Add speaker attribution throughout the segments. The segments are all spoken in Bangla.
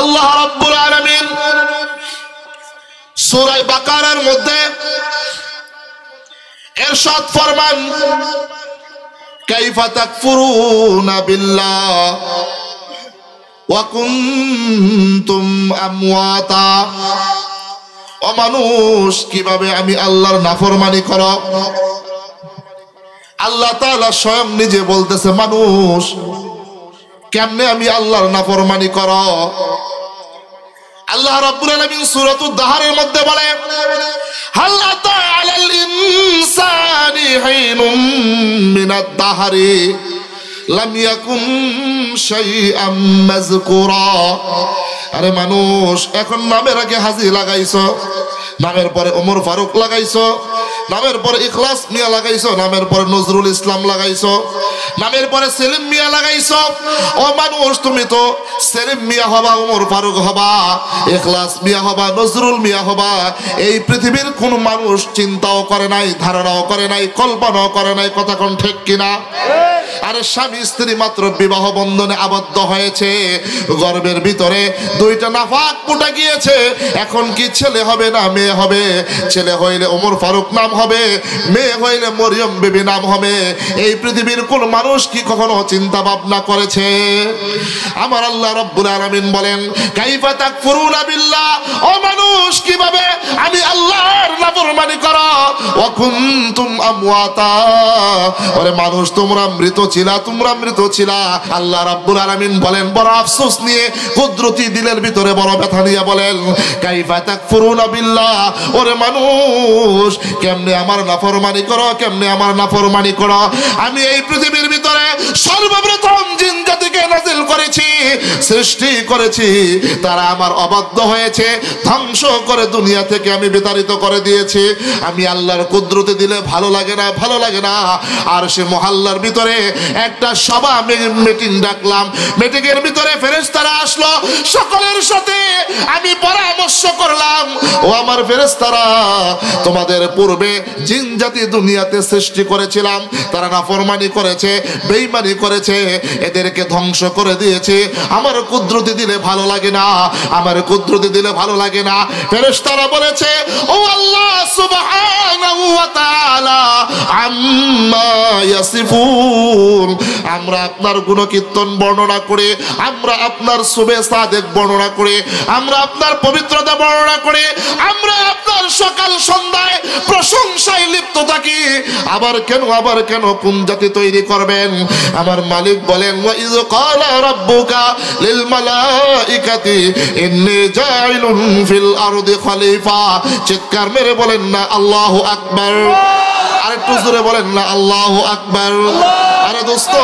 Speaker 1: আল্লাহ রাব্বুল আলামিন সূরা বাকারার মধ্যে ইরশাদ ফরমান, কাইফা তাকফুরুনা বিল্লাহ ওয়া কুনতুম আমওয়াতা। ও মানুষ, কিভাবে আমি আল্লাহর নাফরমানি করো? আল্লাহ তাআলা স্বয়ং নিজে বলতেছে, মানুষ কেমনে আমি আল্লাহর নাফরমানি করো? আল্লাহ রাব্বুল আলামিন সূরাতুদ দাহরের মধ্যে বলে, হাল আতা আলাল ইনসানি হিনুম মিনাদ দাহরি লাম ইয়াকুন শাইআম মাযকুরা। আরে মানুষ, এখন নামের আগে হাজি লাগাইছো, নামের পরে ওমর ফারুক লাগাইছো, নামের পরে ইখলাস মিয়া লাগাইছো, নামের পরে নজরুল ইসলাম লাগাইছো, নামের পরে সেলিম মিয়া লাগাইছো। ও মানুষ, তুমি তো সেলিম মিয়া হবা, ওমর ফারুক হবা, ইখলাস মিয়া হবা, নজরুল মিয়া হবা, এই পৃথিবীর কোন মানুষ চিন্তাও করে নাই, ধারণাও করে নাই, কল্পনাও করে নাই। কথা কোন ঠিক কিনা? আরে স্বামী স্ত্রী মাত্র বিবাহ বন্ধনে আবদ্ধ হয়েছে, গর্ভের ভিতরে দুইটা নাফাক ফুটে গিয়েছে, এখন কি ছেলে হবে না মেয়ে হবে? ছেলে হইলে ওমর ফারুক নাম হবে, মেয়ে হইলে মরিয়ম বিবি নাম হবে। এই পৃথিবীর কোন মানুষ কি কখনো চিন্তা ভাবনা করেছে? আমার আল্লাহ রাব্বুল আলামিন বলেন, কাইফা তাকফুরুনা বিল্লাহ, ও মানুষ কিভাবে আমি আল্লাহর নাফরমানি করো? ওয়া কুনতুম আমওয়াতা, ওরে মানুষ তোমরা মৃত ছিলা, তোমরা মৃত ছিলা। আল্লাহ রাব্বুল আলামিন বলেন, বড় আফসোস নিয়ে, কুদরতি দিলের ভিতরে বড় ব্যথা নিয়ে বলেন, কাইফা তাকফুরুনা বিল্লাহ, ওরে মানুষ কেমনে আমার নাফরমানি করো, কেমনে আমার নাফরমানি করো? আমি এই পৃথিবীর ভিতরে সর্বপ্রথম জিন জাতিকে নাজিল করেছি, সৃষ্টি করেছি, তারা আমার অবাধ্য হয়েছে, ধ্বংস করে দুনিয়া থেকে আমি বিতাড়িত করে দিয়েছি। আমি আল্লাহর কুদরতি দিলে ভালো লাগে না, ভালো লাগে না। আর সে মহল্লার ভিতরে একটা সভা মিটিং ডাকলাম, মিটিংয়ের ভিতরে ফেরেশতারা আসলো, সকলের সাথে আমি পরামর্শ করলাম, ও আমার ফেরেশতারা, তোমাদের পূর্বে জিন জাতি দুনিয়াতে সৃষ্টি করেছিলাম, তারা নাফরমানি করেছে, বেঈমানি করেছে, এদেরকে ধ্বংস করে দিয়েছে। আমার কুদরতি দিলে ভালো লাগে না, আমার কুদরতি দিলে ভালো লাগে না। ফেরেশতারা বলেছে, ও আল্লাহ সুবহানাহু ওয়া তাআলা আম্মা ইয়াসিফুন, আমরা আপনার গুণকীর্তন বর্ণনা করে, আমরা আপনার সুবে সাদেক বর্ণনা করে, আমরা আপনার পবিত্রতা বর্ণনা করে, আমরা আপনার সকাল সন্ধ্যায় প্রশংসায় লিপ্ত থাকি। আবার কেন কোন জাতি তৈরি করবেন? আমার মালিক বলেন, ওয়া ইয ক্বালা রাব্বুকা লিল মালাইকাতি ইন্নী জাইলুন ফিল আরদি খলিফা। চিৎকার মেরে বলেন না আল্লাহু আকবার। আরেকটু জোরে বলেন না আল্লাহু আকবার। আরে দোস্ত,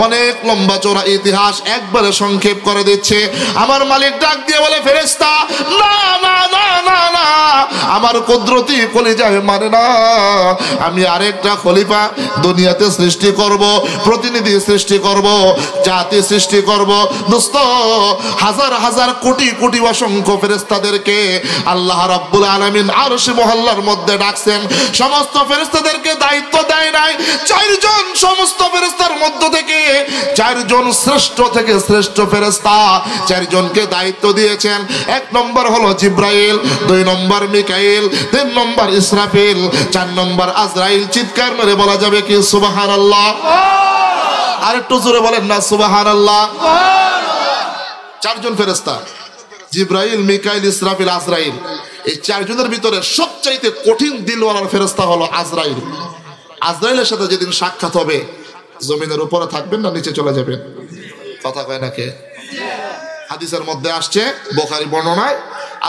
Speaker 1: অনেক লম্বা চওড়া ইতিহাস একবারে সংক্ষেপ করে দিচ্ছে। আমার মালিক ডাক দিয়ে বলে, ফেরেশতা, না না না না না, আমার কুদরতি কলিজায় মানে না। আমি আরেকটা খলিফা দুনিয়াতে সৃষ্টি করব, প্রতিনিধি সৃষ্টি করব, জাতি সৃষ্টি করব। দোস্ত, হাজার হাজার কোটি কোটি অসংখ্য ফেরেশতাদেরকে আল্লাহ রাব্বুল আলামিন আরশ মহল্লার মধ্যে ডাকছেন। সমস্ত ফেরেশতাদেরকে দায়িত্ব দেয় নাই, চারজন সমস্ত ফেরেশতার মধ্য থেকে চারজন শ্রেষ্ঠ থেকে শ্রেষ্ঠ ফেরেশতা, চারজনকে দায়িত্ব দিয়েছেন। এক নম্বর হলো জিব্রাইল, দুই নম্বর মিকাইল, তিন নম্বর ইসরাফিল, চার নম্বর আজরাইল। চিৎকার মেরে বলা যাবে কি সুবহানাল্লাহ? আর একটু জোরে বলেন না সুবহানাল্লাহ। চারজন ফেরেশতা, জিব্রাইল, মিকাইল, ইসরাফিল, আজরাইল। এই চারজনের ভিতরে সবচাইতে কঠিন দিলওয়ালার ফেরেশতা হলো আজরাইল। আজরাইলের সাথে যেদিন সাক্ষাৎ হবে, জমিনের উপরে থাকবেন না নিচে চলে যাবেন? কথা কয় না কে? হাদিসের মধ্যে আসছে, বুখারী বর্ণনায়,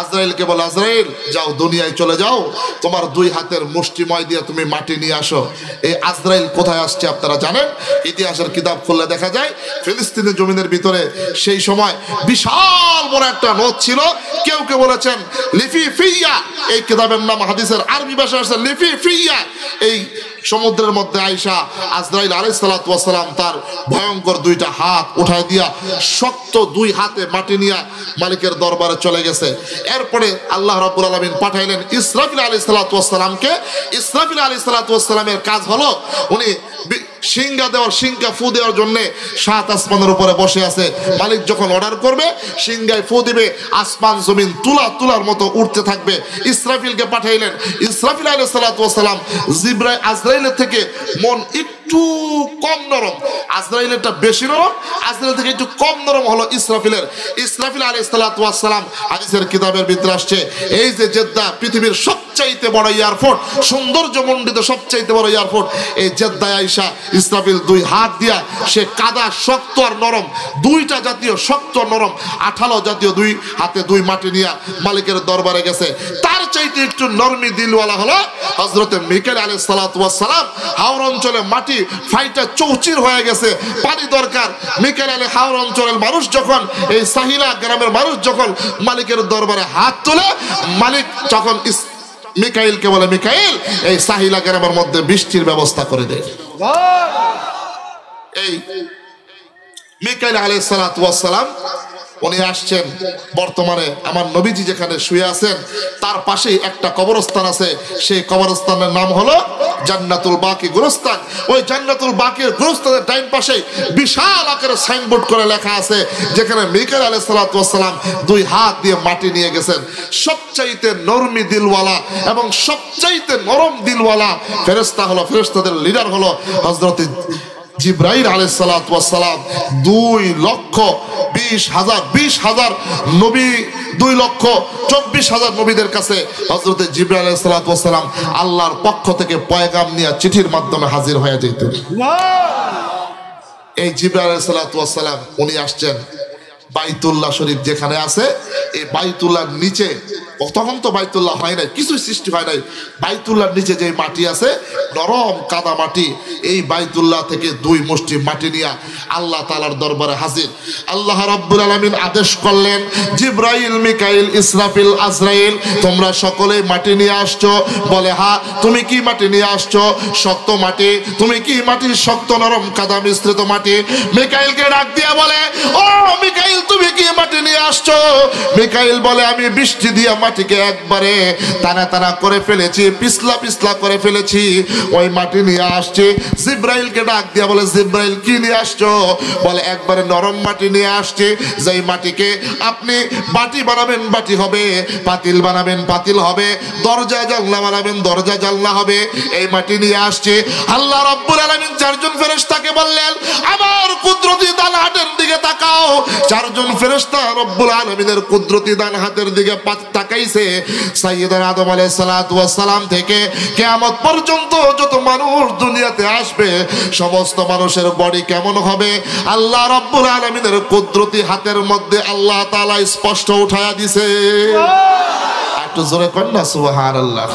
Speaker 1: আজরাইলকে বলে, আজরাইল যাও দুনিয়ায় চলে যাও, তোমার দুই হাতের মুষ্টিময় দিয়ে তুমি মাটি নিয়ে আসো। এই আজরাইল কোথায় আসছে আপনারা জানেন? ইতিহাসের কিতাব খুললে দেখা যায়, ফিলিস্তিনের জমিনের ভিতরে সেই সময় বিশাল বড় একটা নদ ছিল। কেউ কেউ বলেছেন লিফিফিয়া, এই কিতাবের নাম হাদিসের আরবি ভাষায় আছে লিফিফিয়া। এই সমুদ্রের মধ্যে আয়েশা আজরাইল আলাইহিস সালাতু ওয়াস সালাম তার ভয়ঙ্কর দুইটা হাত উঠায় দিয়া শক্ত দুই হাতে মাটি নিয়ে মালিকের দরবারে চলে গেছে। এরপরে আল্লাহ রাব্বুল আলামিন পাঠাইলেন ইসরাফিল আলাইহিস সালাতু ওয়াস সালামকে। ইসরাফিল আলাইহিস সালাতু ওয়াস সালামের কাজ হলো, উনি সিংহা দেওয়ার সিংহা ফু দেওয়ার জন্য 7 আসমানের উপরে বসে আছে। মালিক যখন অর্ডার করবে সিংহায় ফু দিবে, আসমান জমিন তুলার মতো উঠতে থাকবে। ইসরাফিলকে পাঠাইলেন। ইসরাফিল আলাইহিস সালাতু ওয়াস সালাম আজরাইলের থেকে মন একটু কম নরম, আজরাইলেরটা বেশি নরম, আজরাইল থেকে একটু কম নরম হলো ইসরাফিলের। ইসরাফিল আলাইহিস সালাতু ওয়াস সালাম হাদিসের কিতাবের ভিতরে আসছে, এই যে জেদ্দা পৃথিবীর সবচাইতে বড় এয়ারপোর্ট, সৌন্দর্যমণ্ডিত সবচাইতে বড় এয়ারপোর্ট, এই জেদ্দায় আইসা ইসরাফিল 2 হাত দিয়া সে কাদা শক্ত আর নরম, 2টা জাতীয় শক্ত নরম আঠালো জাতীয় 2 হাতে 2 মাটি নিয়ে মালিকের দরবারে গেছে। তার চাইতে একটু নরমি দিলওয়ালা হলো হযরতে মিকাইল আলাইহিস সালাতু ওয়াস সালাম। হাওর অঞ্চলে মাটি ফাইটা চৌচির হয়ে গেছে, পানি দরকার। মিকাইল আলাইহিস হাওর অঞ্চলের মানুষ যখন, এই সাহিলা গ্রামের মানুষ যখন মালিকের দরবারে হাত তোলে, মালিক যখন মিকাইলকে বলে, মিকাইল এই সাহিলা গ্রামের মধ্যে বৃষ্টির ব্যবস্থা করে দেয়। এই মিকাইল আলাইহিস সালাতু ওয়াস সালাম উনি আসছেন। বর্তমানে আমার নবীজি যেখানে শুয়ে আছেন তার পাশেই একটা কবরস্থান আছে, সেই কবরস্থানের নাম হলো জান্নাতুল বাকি গোরস্থান। ওই জান্নাতুল বাকির গোরস্থানের ডাইন পাশে বিশাল আকারের সাইনবোর্ড করে লেখা আছে, যেখানে মিকাইল আলাইহিস সালাতু ওয়াস সালাম 2 হাত দিয়ে মাটি নিয়ে গেছেন। সবচাইতে নরমি দিলওয়ালা এবং সবচাইতে নরম দিলওয়ালা ফেরেশতা হলো, ফেরেশতাদের লিডার হলো হযরত জিবরাইল আলাইহিস সালাতু ওয়াস সালাম। 2,20,000 নবী, 2,24,000 নবীদের কাছে হযরত জিবরাইল আলাইহিস সালাতু ওয়াস সালাম আল্লাহর পক্ষ থেকে পয়গাম নিয়ে চিঠির মাধ্যমে হাজির হয়ে যেতেন। এই জিবরাইল আলাইহিস সালাতু ওয়াস সালাম উনি আসছেন বাইতুল্লাহ শরীফ যেখানে আছে, এই বাইতুল্লাহর নিচে, তখন তো বাইতুল্লাহ হয় নাই, কিছু সৃষ্টি হয় নাই, বাইতুল্লাহর নিচে যে মাটি আছে নরম কাদা মাটি, এই বাইতুল্লাহ থেকে 2 মুষ্টি মাটি নিয়ে আল্লাহ তাআলার দরবারে হাজির। আল্লাহ রাব্বুল আলামিন আদেশ করলেন, জিবরাইল, মিকাইল, ইসরাফিল, আজরাইল তোমরা সকলেই মাটি নিয়ে আসছো। বলে হ্যাঁ। তুমি কি মাটি নিয়ে আসছো? শক্ত মাটি। তুমি কি মাটি? শক্ত নরম কাদা মিশ্রিত মাটি। মিকাইলকে ডাক দিয়া বলে, ও মিকাইল তুমি কি মাটি নিয়ে আসছো? মিকাইল বলে, আমি বৃষ্টি দিয়া মাটিকে একবারে টানা টানা করে ফেলেছি, পিছলা পিছলা করে ফেলেছি, ওই মাটি নিয়ে আসছে। জিবরাইলকে ডাক দিয়া বলে, জিবরাইল কি নিয়ে আসছো? বলে একবারে নরম মাটি নিয়ে আসছে, যেই মাটিকে আপনি বাটি বানাবেন বাটি হবে, পাতিল বানাবেন পাতিল হবে, দরজা জানলা বানাবেন দরজা জানলা হবে, এই মাটি নিয়ে আসছে। আল্লাহ রাব্বুল আলামিন 4 জন ফেরেশতাকে বললেন, আমার কুদরতি ডান হাতের দিকে তাকাও। 4 জন ফেরেশতা রব্বুল আলামিনের কুদরতি ডান হাতের দিকে তাকাইছে। সাইয়্যিদানা আদম আলাইহিস সালাতু ওয়াস সালাম থেকে কিয়ামত পর্যন্ত যত মানুষ দুনিয়াতে আসবে সমস্ত মানুষের বডি কেমন হবে আল্লাহ রাব্বুল আলামিনের কুদরতি হাতের মধ্যে আল্লাহ তাআলা স্পষ্ট উঠায়া দিছে। একটু জোরে কর না সুবহানাল্লাহ।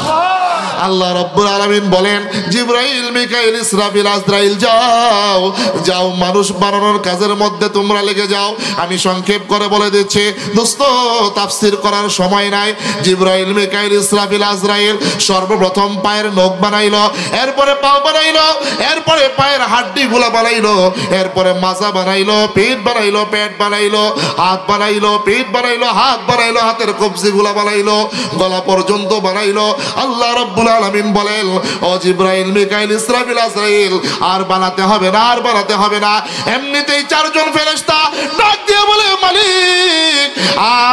Speaker 1: আল্লাহ রাব্বুল আলামিন বলেন, জিবরাইল, মিকাইল, ইসরাফিল, আজরাইল যাও যাও মানুষ বানানোর কাজের মধ্যে তোমরা লেগে যাও। আমি সংক্ষেপ করে বলে দিচ্ছি দোস্ত, তাফসীর করার সময় নাই। জিবরাইল, মিকাইল, ইসরাফিল, আজরাইল সর্বপ্রথম পায়ের নখ বানাইলো, এরপরে পা বানাইলো, এরপরে পায়ের হাড্ডিগুলো বানাইলো, এরপরে মাজা বানাইলো, পেট বানাইলো, পেট বানাইলো, হাত বানাইলো, পেট বানাইলো, হাত বানাইলো, হাতের কবজিগুলো বানাইলো, গলা পর্যন্ত বানাইলো। আল্লাহ রাব্বুল আলামিন বলেন, ও জিবরাইল, মিকাইল, ইসরাফিল, আজরাইল আর বানাতে হবে না, আর বানাতে হবে না। এমনিতেই 4 জন ফেরেশতা ডাক দিয়ে বলে, মালিক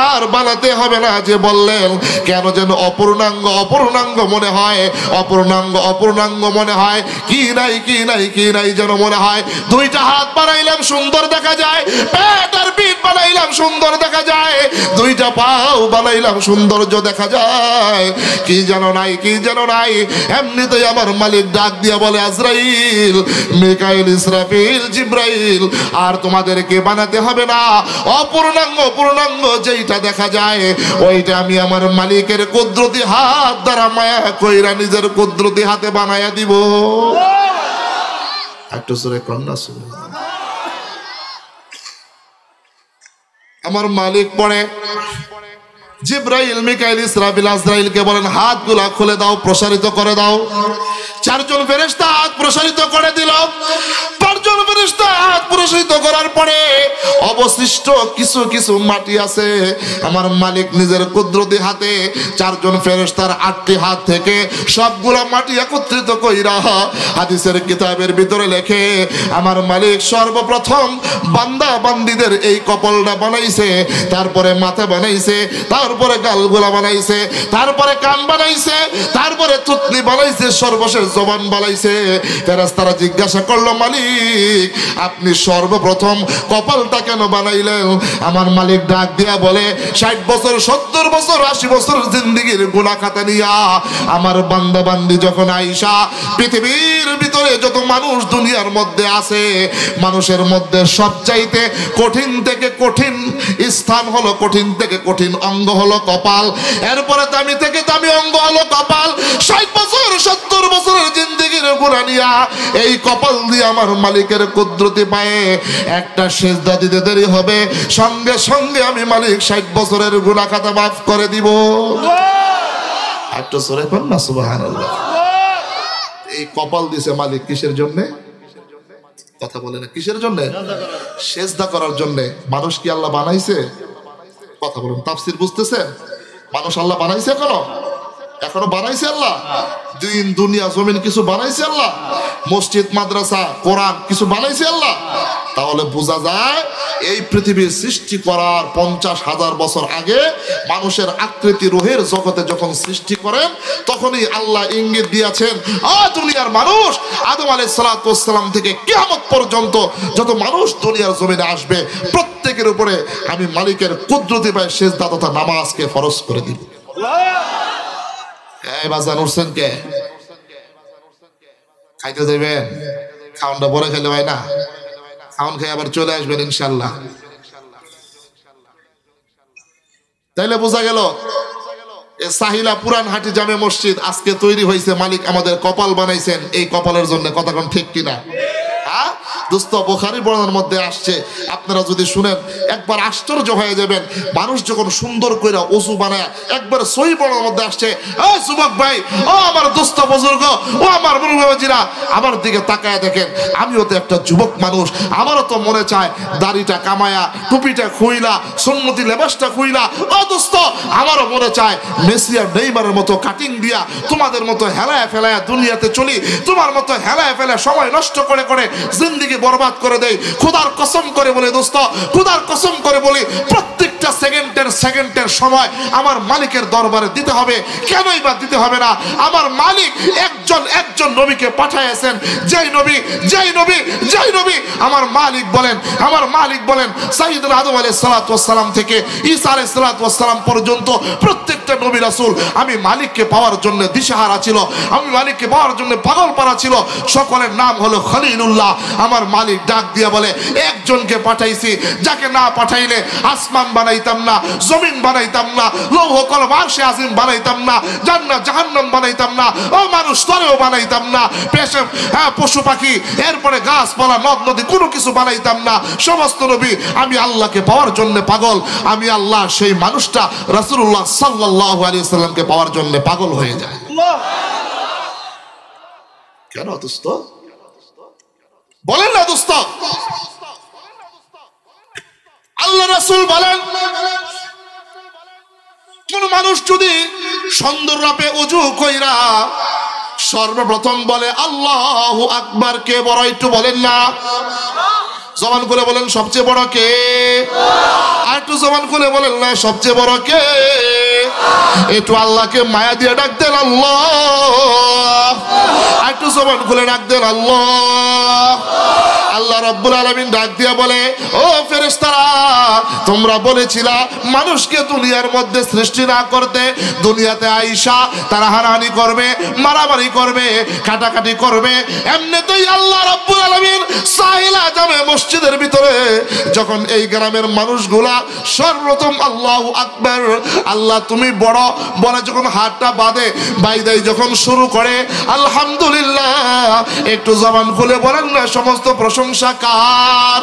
Speaker 1: আর বানাতে হবে না। যে বললেন কেন যেন অপূর্ণাঙ্গ অপূর্ণাঙ্গ মনে হয়, অপূর্ণাঙ্গ অপূর্ণাঙ্গ মনে হয়, কি নাই কি নাই কি নাই যেন মনে হয়। 2টা হাত বানাইলাম সুন্দর দেখা যায়, পেট আর পিঠ বানাইলাম সুন্দর দেখা যায়, 2টা পাও বানাইলাম সৌন্দর্য দেখা যায়, কি যেন নাই কি যেন নাই। এমনিতেই আমার মালিক ডাক দিয়া বলে, আজরাইল, মিকাইল, ইসরাফিল, জিবরাইল আর তোমাদেরকে বানাতে হবে না। অপূর্ণাঙ্গ অপূর্ণাঙ্গ যেইটা দেখা যায় ওইটা আমি আমার মালিকের কুদরতি হাত দ্বারা মায়া কইরা নিজের কুদরতি হাতে বানায়া দিব। একটু জোরে কন্যা শুনে আমার মালিক পড়ে, জিবরাইল, মিকাইল, ইসরাফিল, আজরাইলকে বলেন, হাতগুলা খুলে দাও, প্রসারিত করে দাও। 4 জন ফেরেশতা হাত প্রসারিত করে দিল। চারজন ফেরেশতা হাত প্রসারিত করার পরে অবশিষ্ট কিছু কিছু মাটি আছে আমার মালিক নিজের কুদরতি হাতে চারজন ফেরেশতার 8টি হাত থেকে সবগুলা মাটি একত্রিত কইরা হাদিসের কিতাবের ভিতরে লেখে আমার মালিক সর্বপ্রথম বান্দা বান্দীদের এই কপালটা বানাইছে, তারপরে মাথা বানাইছে, তারপরে গালগুলা বানাইছে, তারপরে কান বানাইছে, তারপরে থুতনি বানাইছে, সর্বশেষ জবান বানাইছে। ফেরেশতারা জিজ্ঞাসা করলো মালিক আপনি সর্বপ্রথম কপালটা কেন বানাইলেন? আমার মালিক ডাক দিয়া বলে 60 বছর 70 বছর 80 বছর জিন্দেগির গুনাহ খাতা নিয়া আমার বান্দা বান্দি যখন আইসা পৃথিবীর ভিতরে যত মানুষ দুনিয়ার মধ্যে আছে মানুষের মধ্যে সবচাইতে কঠিন থেকে কঠিন স্থান হলো, কঠিন থেকে কঠিন অঙ্গ হলো কপাল, এরপরে দামি থেকে দামি অঙ্গ হলো কপাল। 60 বছর 70 বছরের জিন্দেগির গুনাহ নিয়া এই কপাল দিয়ে আমার মালিকের কুদরতি পায়ে একটা সিজদা দিতে দেরি হবে, সঙ্গে সঙ্গে আমি মালিক 60 বছরের গুনাহ খাতা মাফ করে দিব। একটু জোরে বল না সুবহানাল্লাহ। এই কপাল দিছে মালিক কিসের জন্য? কথা বলে না কিসের জন্য? সিজদা করার জন্য। মানুষ কি আল্লাহ বানাইছে? কথা বলুন, তাফসীর বুঝতেছেন? মানুষ আল্লাহ বানাইছে এখনো বানাইছে আল্লাহ? দিন দুনিয়া জমিন কিছু বানাইছে আল্লাহ? মসজিদ মাদ্রাসা কোরআন কিছু বানাইছে আল্লাহ? তাহলে বোঝা যায় এই পৃথিবীর সৃষ্টি করার 50,000 বছর আগে মানুষের আকৃতি রুহের জগতে যখন সৃষ্টি করেন তখনই আল্লাহ ইঙ্গিত দিয়েছেন দুনিয়ার মানুষ আদম আলাইহিস সালাতু ওয়াস সালাম থেকে কিয়ামত পর্যন্ত যত মানুষ দুনিয়ার জমিনে আসবে প্রত্যেকের উপরে আমি মালিকের কুদরতি পায়ে সিজদা তথা নামাজকে ফরজ করে দিব। এই বাজান উঠছেন কে? খাইতে যাবেন? খাওনটা পরে খেলে হয় না, খাওন খেয়ে আবার চলে আসবেন ইনশাল্লাহ। তাইলে বোঝা গেল সাহিলা পুরান হাটি জামে মসজিদ আজকে তৈরি হয়েছে মালিক আমাদের কপাল বানাইছেন এই কপালের জন্য। কথা কোন ঠিক কিনা? হ্যাঁ দোস্ত, বুখারী বর্ণনার মধ্যে আসছে, আপনারা যদি শুনেন একবার আশ্চর্য হয়ে যাবেন। মানুষ যখন সুন্দর করে ওযু বানায় একবার সহিহ বর্ণনার মধ্যে আসছে, ও যুবক ভাই, ও আমার দোস্ত বুজুর্গ, ও আমার মুরব্বিরা, আমার দিকে তাকায় দেখেন, আমিও তো একটা যুবক মানুষ, আমারও তো মনে চায় দাড়িটা কামায়া, টুপিটা খুইলা, সুন্নতি লেবাসটা খুইলা, ও দোস্ত আমারও মনে চায় মেসি আর নেইমারের মতো কাটিং দিয়া তোমাদের মতো হেলায় ফেলায় দুনিয়াতে চলি, তোমার মতো হেলায় ফেলায় সময় নষ্ট করে করে জিন্দেগি বরবাদ করে দেই। খোদার কসম করে বলি দোস্ত, খোদার কসম করে বলি প্রত্যেকটা সেকেন্ডের সময় আমার মালিকের দরবারে দিতে হবে। কেনই বা দিতে হবে না? আমার মালিক একজন নবীকে পাঠাইছেন, যেই নবী আমার মালিক বলেন সাইয়েদনা আদম আলাইহিস সালাতু ওয়াস সালাম থেকে ঈসা আলাইহিস সালাতু ওয়াস সালাম পর্যন্ত প্রত্যেকটা নবী রাসূল আমি মালিককে পাওয়ার জন্য দিশেহারা ছিল, আমি মালিককে পাওয়ার জন্য পাগল পারা ছিল। সকলের নাম হলো খলিলুল্লাহ। আমার মালিক ডাক দিয়া বলে একজনকে পাঠাইছি, যাকে না পাঠাইলে আসমান বানাইতাম না, জমিন বানাইতাম না, লৌহ কলম আরশে আজিম বানাইতাম না, জান্নাত জাহান্নাম বানাইতাম না, ও মানুষ তরেও বানাইতাম না, পশু পাখি এরপরে গাছপালা নদ নদী কোনো কিছু বানাইতাম না। সমস্ত নবী আমি আল্লাহকে পাওয়ার জন্য পাগল, আমি আল্লাহ সেই মানুষটা রাসূলুল্লাহ সাল্লাল্লাহু আলাইহি ওয়াসাল্লামকে পাওয়ার জন্য পাগল হয়ে যায়। কেন দোস্ত বলেন না দোস্ত? আল্লাহ রাসূল বলেন কোন মানুষ যদি সুন্দর রাপে ওযু কইরা সর্বপ্রথম বলে আল্লাহু আকবার, কে বড় একটু বলেন না? জবান খুলে বলেন সবচেয়ে বড় কে? আর একটু জবান খুলে বলেন না সবচেয়ে বড় কে? একটু আল্লাহকে মায়া দিয়ে ডাক দেন আল্লাহ, আর একটু জবান খুলে ডাক দেন আল্লাহ। আল্লাহ রাব্বুল আলামিন ডাক দিয়া বলে ও ফেরেশতারা, তোমরা বলেছিলা মানুষকে দুনিয়ার মধ্যে সৃষ্টি না করতে, দুনিয়াতে আইসা তারা হারাহানি করবে, মারামারি করবে, কাটাকাটি করবে। এমনিতেই আল্লাহ রাব্বুল আলামিন সাহিলা জামে মসজিদের ভিতরে যখন এই গ্রামের মানুষগুলা সর্বপ্রথম আল্লাহু আকবার, আল্লাহ তুমি বড় বলে যখন হাতটা বাঁধে বাইদাই যখন শুরু করে আলহামদুলিল্লাহ, একটু জবান খুলে বলেন না সমস্ত প্রশংসা প্রশংসা কার?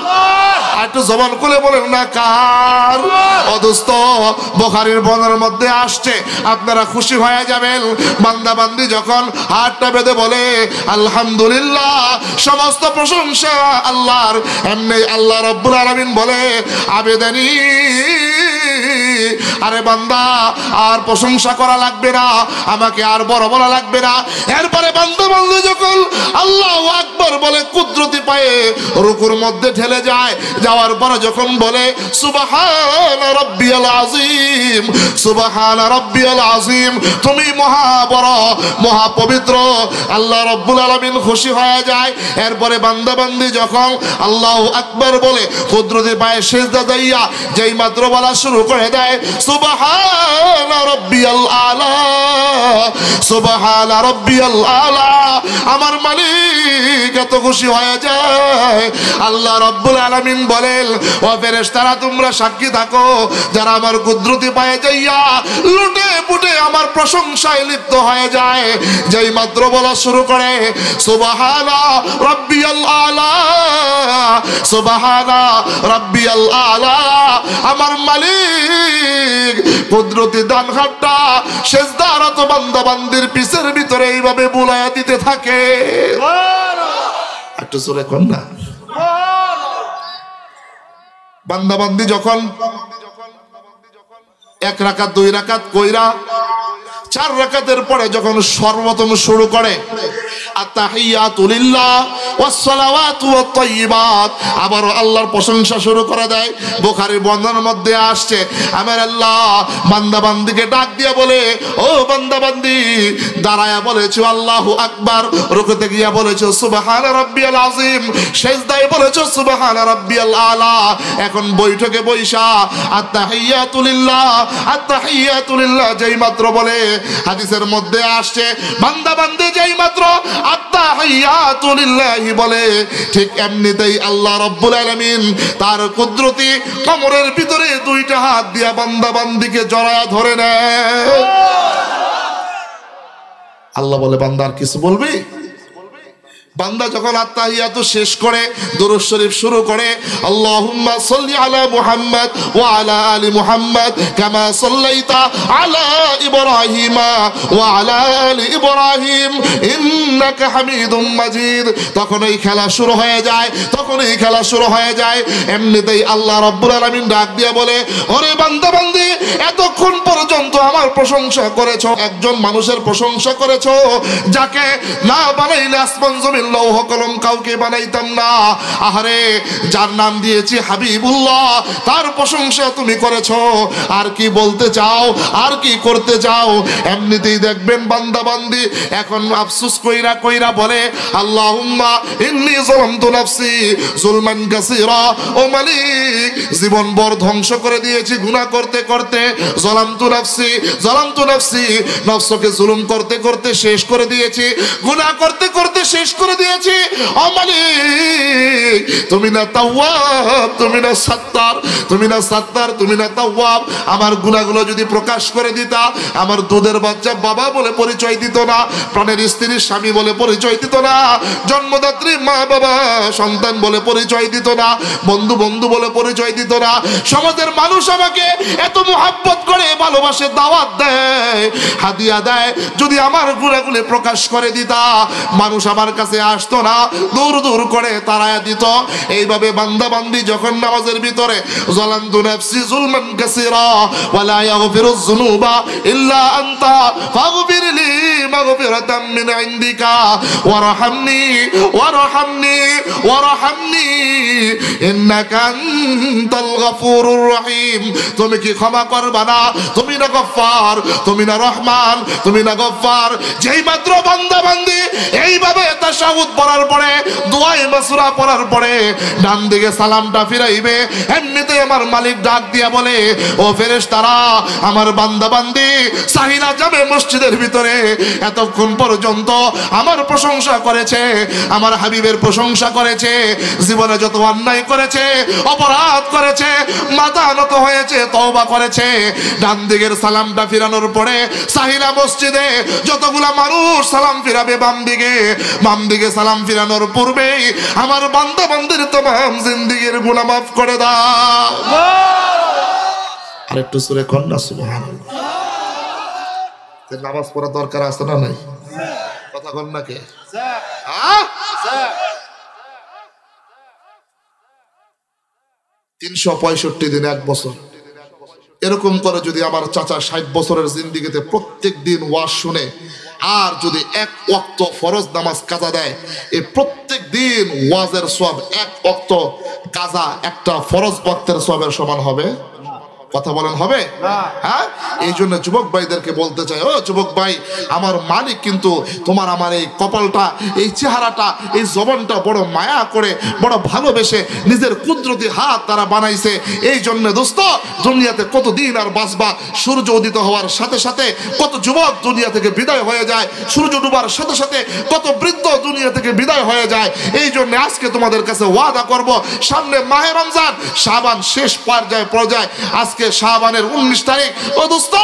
Speaker 1: একটু জবান খুলে বলেন না কার? ও দোস্ত, বুখারীর বর্ণনার মধ্যে আসছে, আপনারা খুশি হয়ে যাবেন, বান্দা বান্দি যখন হাতটা বেঁধে বলে আলহামদুলিল্লাহ, সমস্ত প্রশংসা আল্লাহর, এমনি আল্লাহ রাব্বুল আলামিন বলে আবেদানি, আরে বান্দা আর প্রশংসা করা লাগবে না, আমাকে আর বড় বলা লাগবে না। এরপরে বান্দা বান্দি যখন আল্লাহু আকবার বলে কুদরতি পায়ে রুকুর মধ্যে ঠেলে যায়, যাওয়ার পরে যখন বলে সুবহান রাব্বিয়াল আযীম, সুবহান রাব্বিয়াল আযীম, তুমি মহা বড় মহা পবিত্র, আল্লাহ রাব্বুল আলামিন খুশি হয়ে যায়। এরপরে বান্দা বান্দি যখন আল্লাহু আকবার বলে কুদরতি পায়ে সিজদা দিয়া যেই মাত্র বলা শুরু করে দেয় সুবহান রাব্বিয়াল আলা, সুবহান রাব্বিয়াল আলা, আমার মালিক এত খুশি হয়ে যায়। আল্লাহ রাব্বুল আলামিন বলেন ও ফেরেশতারা তোমরা সাক্ষী থাকো, যারা আমার কুদরতি পায়ে যাইয়া লুটে পুটে আমার প্রশংসায় লিপ্ত হয়ে যায়, যেই মাত্র বলা শুরু করে সুবহান রাব্বিয়াল আলা, সুবহান রাব্বিয়াল আলা, আমার মালিক কুদরতি ডান হাতটা সিজদারত বান্দা বান্দির পিছের ভিতরে এইভাবে বুলায়া দিতে থাকে। একটু জোরে কোন না। বান্দা বান্দি যখন এক রাকাত দুই রাকাত কইরা চার রাকাতের পরে যখন সর্বপ্রথম শুরু করে আত্তাহিয়াতু লিল্লাহ ওয়াস সালাওয়াতু ওয়াত তাইয়্যিবাত, আবার আল্লাহর প্রশংসা শুরু করে দেয়। বুখারীর বর্ণনার মধ্যে আসছে আমার আল্লাহ বান্দা বান্দিকে ডাক দিয়া বলে ও বান্দা বান্দি, দাঁড়ায়া বলেছো আল্লাহু আকবার, রুকুতে গিয়া বলেছো সুবহান রাব্বিয়াল আযীম, সিজদায় বলেছো সুবহান রাব্বিয়াল আলা, এখন বৈঠকে বইসা আত্তাহিয়াতু লিল্লাহ, আত্তাহিয়াতু লিল্লাহ যেই মাত্র বলে, হাদিসের মধ্যে আসছে বান্দা বান্দি যেই মাত্র আত্তাহিয়াতু লিল্লাহি বলে, ঠিক এমনিতেই আল্লাহ রাব্বুল আলামিন তার কুদরতি কোমরের ভিতরে দুইটা হাত দিয়া বান্দা বান্দিকে জড়ায়া ধরে নেয়। আল্লাহ বলে বান্দা আর কিছু বলবি? বান্দা যখন আত্তাহিয়াতু শেষ করে দুরূদ শরীফ শুরু করে আল্লাহুম্মা সাল্লি আলা মুহাম্মদ ওয়া আলা আলি মুহাম্মদ কামা সাল্লাইতা আলা ইব্রাহিমা ওয়া আলা আলি ইব্রাহিম ইন্নাকা হামিদুম মাজিদ, তখন এই খেলা শুরু হয়ে যায়, তখন এই খেলা শুরু হয়ে যায়। এমনিতেই আল্লাহ রাব্বুল আলামিন ডাক দিয়ে বলে ওরে বান্দা বান্দি, এতক্ষণ পর্যন্ত আমার প্রশংসা করেছো, একজন মানুষের প্রশংসা করেছো যাকে না বানাইলে আসমান জমিন লৌহ কলম কাউকে বানাইতাম না, আহারে যার নাম দিয়েছি হাবিবুল্লাহ, তার প্রশংসা তুমি করেছো, আর কি বলতে চাও, আর কি করতে চাও? এমনিতেই দেখবেন বান্দা বান্দি এখন আফসোস কইরা কইরা বলে আল্লাহুম্মা ইন্নী যালামতু নাফসি যুলমান কাসীরা, ও মালিক জীবন ভর ধ্বংস করে দিয়েছি গুনাহ করতে করতে, যালামতু নাফসি, যালামতু নাফসি, নফসকে জুলুম করতে করতে শেষ করে দিয়েছি, গুনাহ করতে করতে শেষ করে দিয়েছি। ও মালিক তুমি না তাওয়াব, তুমি না সাত্তার, তুমি না সাত্তার, তুমি না তাওয়াব, আমার গুনাহগুলো যদি প্রকাশ করে দিতা, আমার দুধের বাচ্চা বাবা বলে পরিচয় দিত না, প্রাণের স্ত্রীর স্বামী বলে পরিচয় দিত না, জন্মদাত্রী মা বাবা সন্তান বলে পরিচয় দিত না, বন্ধু বন্ধু বলে পরিচয় দিত না, সমাজের মানুষ আমাকে এত মুহাব্বত করে ভালোবাসে, দাওয়াত দেয়, হাদিয়া দেয়, যদি আমার গুনাহগুলো প্রকাশ করে দিতা মানুষ আমার কাছে আসতো না, দূর দূর করে তাড়ায়া দিত। এইভাবে বান্দা বান্দি যখন নামাজের ভিতরে যালামতু নাফসি যুলমান কাসীরা ওয়া লা ইয়াগফিরুয যুনুবা ইল্লা আনতা ফাগফিরলি মাগফিরাতাম মিন ইনদিকা ওয়ারহামনি ওয়ারহামনি ওয়ারহামনি ইন্নাকা আনতাল গফুরুর রহিম, তুমি কি ক্ষমা করবা না? তুমি না গফফার, তুমি না রহমান, তুমি না গফফার। যেই মাত্র বান্দা বান্দি এইভাবে তাশাহুদ পড়ার পরে দুআয়ে মাসুরা পড়ার পরে ডান দিকে সালামটা ফিরাইবে, এমনিতেই আমার মালিক ডাক দিয়া বলে ও ফেরেশতারা, আমার বান্দা বান্দি সাহিনা জামে মসজিদের ভিতরে এতক্ষণ পর্যন্ত আমার প্রশংসা করেছে, আমার হাবিবের প্রশংসা করেছে, জীবনে যত অন্যায় করেছে, অপরাধ করেছে, মাথা নত হয়েছে, তওবা করেছে, ডান দিকে দিকের সালামটা ফিরানোর পরে সাহিলা মসজিদে যতগুলা মানুষ সালাম ফিরাবে বাম দিকে সালাম ফিরানোর পূর্বেই আমার বান্দা বান্দির तमाम জিন্দেগীর গুনাহ মাফ করে দাও। আর একটু সূরা কন্যা সুবহানাল্লাহ। নামাজ পড়া দরকার আছে না নাই? কথা বল না কে? 365 দিন, 1 বছর এরকম করে যদি আমার চাচা 60 বছরের জিন্দেগিতে প্রত্যেক দিন ওয়াজ শুনে আর যদি 1 ওয়াক্ত ফরজ নামাজ কাজা দেয়, এই প্রত্যেক দিন ওয়াজের সওয়াব 1 ওয়াক্ত কাজা একটা ফরজ ওয়াক্তের সওয়াবের সমান হবে? কথা বলেন হবে? হ্যাঁ, এই জন্য যুবক ভাইদেরকে বলতে চাই, ও যুবক ভাই, আমার মালিক কিন্তু তোমার আমার এই কপালটা, এই চেহারাটা, এই জবানটা বড় মায়া করে, বড় ভালোবেসে নিজের কুদরতি হাত তারা বানাইছে। এই জন্য দোস্ত, দুনিয়াতে কতদিন আর বাঁচবা? সূর্য উদিত হওয়ার সাথে সাথে কত যুবক দুনিয়া থেকে বিদায় হয়ে যায়, সূর্য ডুবার সাথে সাথে কত বৃদ্ধ দুনিয়া থেকে বিদায় হয়ে যায়। এই জন্য আজকে তোমাদের কাছে ওয়াদা করব, সামনে মাহে রমজান, শাবান শেষ পর্যায়ে, আজকে শাবানের 19 তারিখ। ও দোস্ত,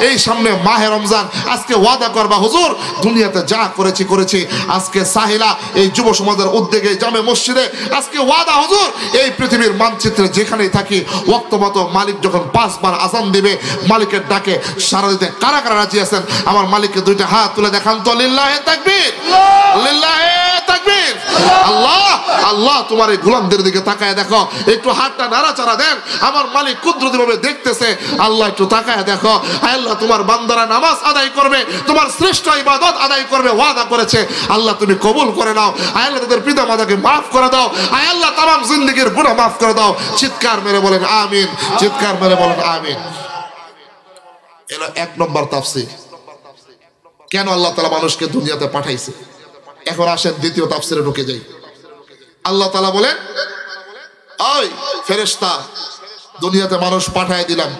Speaker 1: এই সামনে মাহে রমজান, আজকে ওয়াদা করবা, হুজুর দুনিয়াতে যা করেছি আজকে সাহিলা এই যুব সমাজের উদ্যোগে জামে মসজিদে আজকে ওয়াদা, হুজুর এই পৃথিবীর মানচিত্রে যেখানেই থাকি ওয়াক্ত মতো মালিক যখন 5 বার আযান দিবে, মালিকের ডাকে সাড়া দিতে কারা কারা রাজি আছেন? আমার মালিককে দুইটা হাত তুলে দেখান তো। লিল্লাহি তাকবীর, লিল্লাহি তাকবীর। আল্লাহ আল্লাহ, তোমার এই গোলামদের দিকে তাকায় দেখো, একটু হাতটা নাড়াচাড়া দেন। আমার মালিক কুদরতি ভাবে দেখতেছে, আল্লাহ একটু তাকায় দেখো। আল্লাহ তোমার বান্দারা নামাজ আদায় করবে, তোমার শ্রেষ্ঠ ইবাদত আদায় করবে, ওয়াদা করেছে। আল্লাহ তুমি কবুল করে নাও। আল্লাহ তাদের পিতা মাতাকে মাফ করে দাও। আল্লাহ তামাম জিন্দেগীর গুনাহ মাফ করে দাও। চিৎকার মেরে বলেন আমিন, চিৎকার মেরে বলেন আমিন। এলো 1 নম্বর তাফসীর, কেন আল্লাহ তাআলা মানুষকে দুনিয়াতে পাঠাইছে। এখন আসেন দ্বিতীয় তাফসীরে ঢুকে যাই। আল্লাহ তাআলা বলেন, ওই ফেরেশতা, দুনিয়াতে মানুষ পাঠায় দিলাম।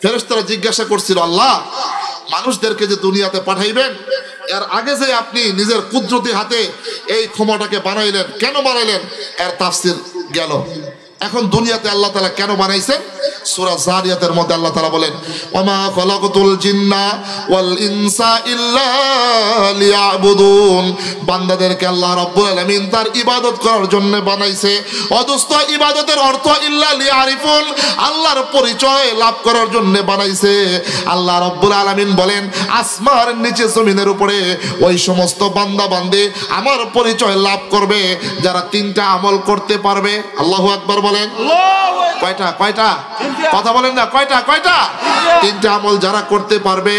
Speaker 1: ফেরেশতারা জিজ্ঞাসা করছিল, আল্লাহ মানুষদেরকে যে দুনিয়াতে পাঠাইবেন, এর আগে যে আপনি নিজের কুদরতি হাতে এই ক্ষমতাকে বানাইলেন, কেন বানাইলেন? এর তাফসীর গেল। এখন দুনিয়াতে আল্লাহ তাআলা কেন বানাইছেন? সূরা জারিয়াতের মধ্যে আল্লাহ তাআলা বলেন, ওয়ামা খালাকাতুল জিন্না ওয়াল ইনসা ইল্লা লিয়াবুদুন। বান্দাদেরকে আল্লাহ রাব্বুল আলামিন তার ইবাদত করার জন্য বানাইছে। অদস্ত ইবাদতের অর্থ ইল্লা লিয়ারিফুন, আল্লাহর পরিচয় লাভ করার জন্য বানাইছে। আল্লাহ রাব্বুল আলামিন বলেন, আসমানের নিচে জমিনের উপরে ওই সমস্ত বান্দা বান্দী আমার পরিচয় লাভ করবে যারা 3টা আমল করতে পারবে। আল্লাহু আকবার বলেন। কয়টা? কথা বলেন না, কয়টা? 3টা আমল যারা করতে পারবে,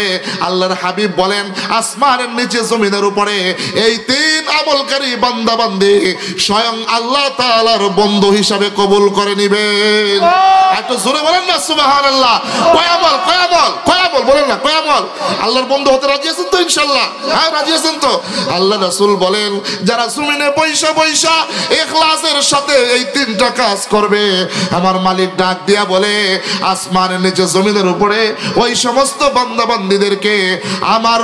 Speaker 1: আল্লাহর হাবিব বলেন আসমানের নিচে জমিনের উপরে এই 3 আমলকারী বান্দা বান্দী স্বয়ং আল্লাহ তাআলার বন্ধু হিসাবে কবুল করে নেবেন। একটু জোরে বলেন না সুবহানাল্লাহ। কয় আমল বলেন না, কয় আমল? আল্লাহর বন্ধু হতে রাজি আছেন তো ইনশাআল্লাহ? হ্যাঁ, রাজি আছেন তো? আল্লাহ রাসূল বলেন, যারা জমিনে পয়সা ইখলাসের সাথে এই 3টা কাজ করবে, আমার মালিক ডাক দিয়া বলে আসমানের নিচে জমিনের উপরে ওই সমস্ত বান্দা বান্দীদেরকে আমার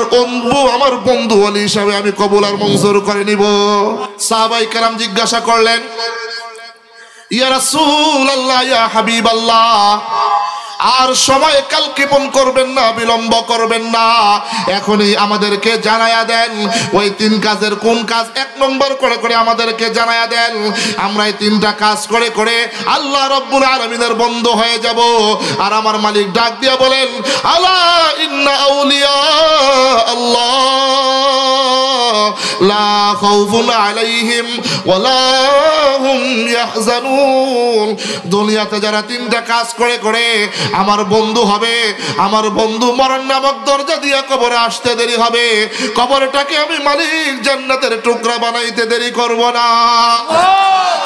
Speaker 1: বন্ধু ওলি হিসাবে আমি কবুল আর মঞ্জুর করে নিব। সাহাবায়ে কেরাম জিজ্ঞাসা করলেন, ইয়া রাসূলুল্লাহ, ইয়া হাবিবাল্লাহ, আর সময় কালক্ষেপণ করবেন না, বিলম্ব করবেন না, এখনই আমাদেরকে জানায়া দেন ওই 3 কাজের কোন কাজ। 1 নম্বর করে আমাদেরকে জানায়া দেন, আমরা এই 3টা কাজ করে আল্লাহ রাব্বুল আলামিনের বন্ধু হয়ে যাব। আর আমার মালিক ডাক দিয়া বলেন, আলা ইন্না আউলিয়া আল্লাহ লা খাউফুন আলাইহিম ওয়ালা হুম ইয়াহজানুন। দুনিয়াতে যারা 3টা কাজ করে আমার বন্ধু হবে, আমার বন্ধু মরণ নামক দরজা দিয়ে কবরে আসতে দেরি হবে, কবরটাকে আমি মালিক জান্নাতের টুকরা বানাইতে দেরি করব না।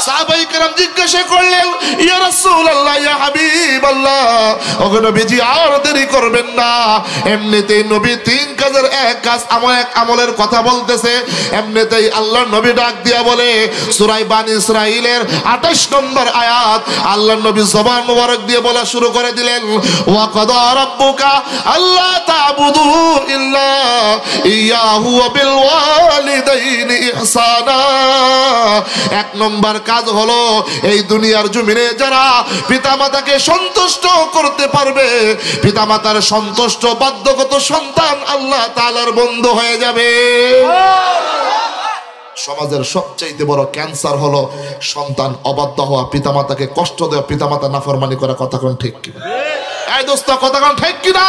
Speaker 1: সাহাবায়ে কেরাম জিজ্ঞাসা করলেন, ইয়া রাসূলুল্লাহ, ইয়া হাবিবাল্লাহ, ওগো নবীজি আর দেরি করবেন না। এমনিতেই নবী 3 কাজের 1 কাজ, এক আমলের কথা বলতেছে। আছে। এমনিতেই আল্লাহর নবী ডাক দিয়া বলে সূরা বানী ইসরাঈলের 28 নম্বর আয়াত, আল্লাহর নবী জবান মোবারক দিয়ে বলা শুরু করে দিলেন, ওয়া কাদা রাব্বুকা আল্লা তা'বুদু ইল্লা ইয়াহু ওয়া বিল ওয়ালিদাইনি ইহসানা। এক নম্বর কাজ হলো এই দুনিয়ার জমিনে যারা পিতামাতাকে সন্তুষ্ট করতে পারবে, পিতামাতার সন্তুষ্ট বাধ্যগত সন্তান আল্লাহ তাআলার বন্ধু হয়ে যাবে। সমাজের সবচেয়ে বড় ক্যান্সার হলো সন্তান অবাধ্য হওয়া, পিতামাতাকে কষ্ট দেওয়া, পিতামাতা নাফরমানি করা। কথা কোন ঠিক কিনা? এই দোস্ত কথা কোন ঠিক কিনা?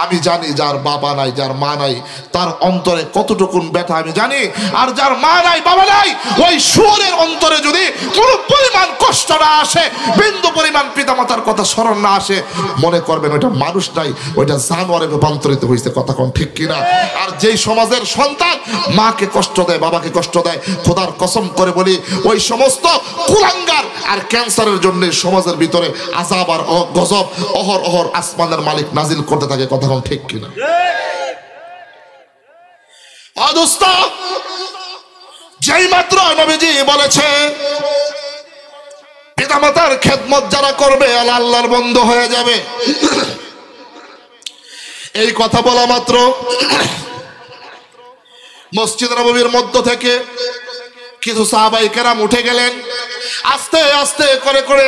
Speaker 1: আমি জানি যার বাবা নাই, যার মা নাই, তার অন্তরে কতটুকুন ব্যথা আমি জানি। আর যার মা নাই, বাবা নাই, ওই শুয়োরের অন্তরে যদি কোনো পরিমাণ কষ্ট না আসে, বিন্দু পরিমাণ পিতামাতার কথা স্মরণ না আসে, মনে করবেন ওইটা মানুষ নাই, ওইটা জানোয়ারে রূপান্তরিত হয়েছে। কথা কোন ঠিক কিনা? আর যেই সমাজের সন্তান মাকে কষ্ট দেয়, বাবাকে কষ্ট দেয়, খোদার কসম করে বলি ওই সমস্ত কুলাঙ্গার আর ক্যান্সারের জন্য সমাজের ভিতরে আযাব আর গজব অহর অহর আসমানের মালিক নাজিল করতে থাকে। কথা কোন ঠিক কিনা? দোস্ত, যেই মাত্র নবীজি বলেছে পিতামাতার খেদমত যারা করবে আল্লাহর বন্ধু হয়ে যাবে, এই কথা বলা মাত্র মসজিদ নববীর মধ্য থেকে কিছু সাহাবায়ে কেরাম উঠে গেলেন, আস্তে আস্তে করে করে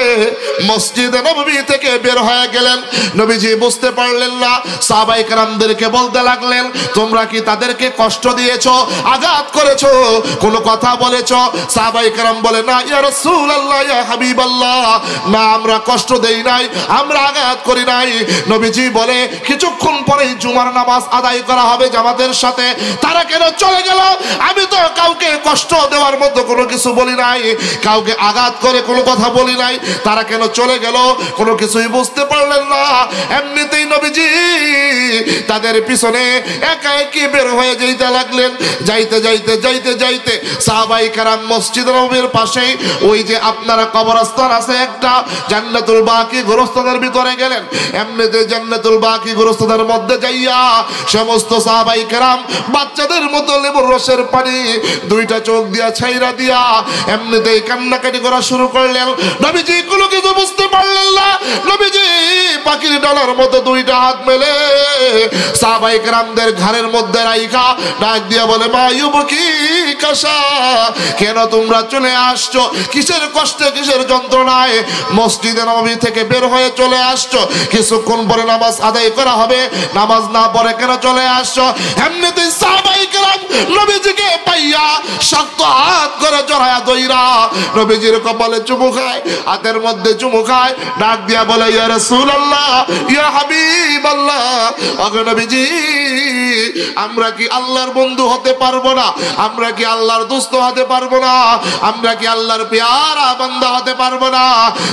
Speaker 1: মসজিদে নববী থেকে বের হয়ে গেলেন। নবীজি বুঝতে পারলেন না, সাহাবায়ে কেরামদেরকে বলতে লাগলেন, তোমরা কি তাদেরকে কষ্ট দিয়েছো, আঘাত করেছো, কোনো কথা বলেছো? সাহাবায়ে কেরাম বলে, না ইয়া রাসূলুল্লাহ, ইয়া হাবিবাল্লাহ, না আমরা কষ্ট দেই নাই, আমরা আঘাত করি নাই। নবীজি বলে, কিছুক্ষণ পরেই জুমার নামাজ আদায় করা হবে জামাতের সাথে, তারা কেন চলে গেল? আমি তো কাউকে কষ্ট দেওয়ার মতো কোনো কিছু বলি নাই, কাউকে আঘাত করে কোনো কথা বলি নাই, তারা কেন চলে গেল? কোনো কিছুই বুঝতে পারলেন না। এমনিতেই নবীজি তাদের পিছনে একা একই বের হয়ে যেতে লাগলেন। যাইতে যাইতে যাইতে যাইতে সাহাবায়ে কেরাম মসজিদ নববীর পাশেই ওই যে আপনারা কবরস্থান আছে একটা, জান্নাতুল বাকি গোরস্থানের ভিতরে গেলেন। এমনিতে জান্নাতুল বাকি গোরস্থানের মধ্যে যাইয়া সমস্ত সাহাবায়ে কেরাম বাচ্চাদের মতো লেবুর রসের পানি দুইটা চোখ দিয়া ছাইরা দিয়া এমনিতেই কান্নাকাটি করা শুরু করলেন। নবীজি কোনো কিছু বুঝতে পারলেন না। নবীজি পাখির ডালার মতো দুইটা হাত মেলে সাহাবায়ে কেরামদের ঘাড়ের মধ্যে রাইখা ডাক দিয়া বলে, মা ইউবকি কাশা, কেন তোমরা চলে আসছো? কিসের কষ্টে, কিসের যন্ত্রণায় মসজিদে নববী থেকে বের হয়ে চলে আসছো? কিছুক্ষণ পরে নামাজ আদায় করা হবে, নামাজ না পড়ে কেন চলে আসছো? এমনিতেই সাহাবায়ে কেরাম নবীজিকে পাইয়া শক্ত হাত করে জড়ায়া দইরা নবীজির কপালে চুমু খায়, হাতের মধ্যে চুমু খায়, ডাক দিয়া বলে, ইয়া রাসূলুল্লাহ, ইয়া হাবিবাল্লাহ, ওগো নবীজি, আমরা কি আল্লাহর বন্ধু হতে পারবো না? আমরা কি আল্লাহর দোস্ত হতে পারবো না? আমরা কি আল্লাহর পেয়ারা বান্দা হতে পারবো না?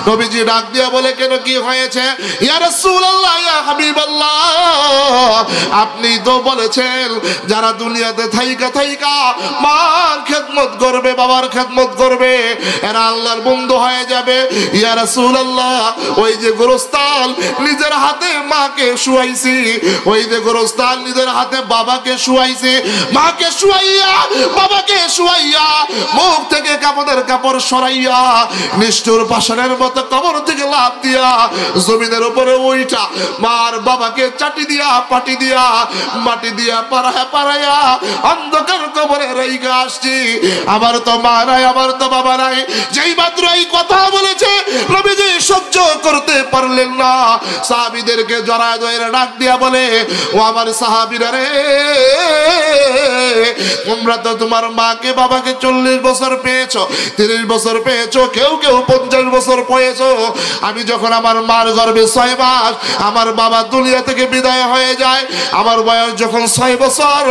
Speaker 1: নবীজি ডাক দিয়া বলে, কেন কি হয়েছে? ইয়া রাসূলুল্লাহ, ইয়া হাবিবাল্লাহ, আপনি তো বলেছেন যারা দুনিয়াতে থাইকা থাইকা মার খেদমত করবে, বাবার খেদমত করবে, এরা আল্লাহর বন্ধু হয়ে যাবে। ইয়া রাসূলুল্লাহ, ওই যে গোরস্থান নিজের হাতে মাকে শুয়াইছি, ওই যে গোরস্থান নিজের হাতে বাবাকে শুয়াইছে, মাকে শুয়াইয়া বাবাকে শুয়াইয়া মুখ থেকে কাপড়ের কাপড় সরাইয়া নিষ্ঠুর পাষাণের মতো কবর থেকে লাফ দিয়া জমিনের উপরে ওইটা মার বাবাকে চাটি দিয়া পাটি দিয়া মাটি দিয়া পাড়ায় পাড়াইয়া অন্ধকার কবরে রাইখা আসছি। আমার তো মা নাই, আমার তো বাবা নাই। যেই মাত্র এই কথা বলেছে নবীজি সহ্য করতে পারলেন না, সাহাবীদেরকে জড়ায় ধরে ডাক দিয়া বলে, ও আমার সাহাবীরা রে, তোমরা তো তোমার মাকে বাবাকে 40 বছর পেয়েছো, 30 বছর পেয়েছো, কেউ কেউ 50 বছর পেয়েছো। আমি যখন আমার মার গর্ভে 6 মাস, আমার বাবা দুনিয়া থেকে বিদায় হয়ে যায়। আমার বয়স যখন 6 বছর,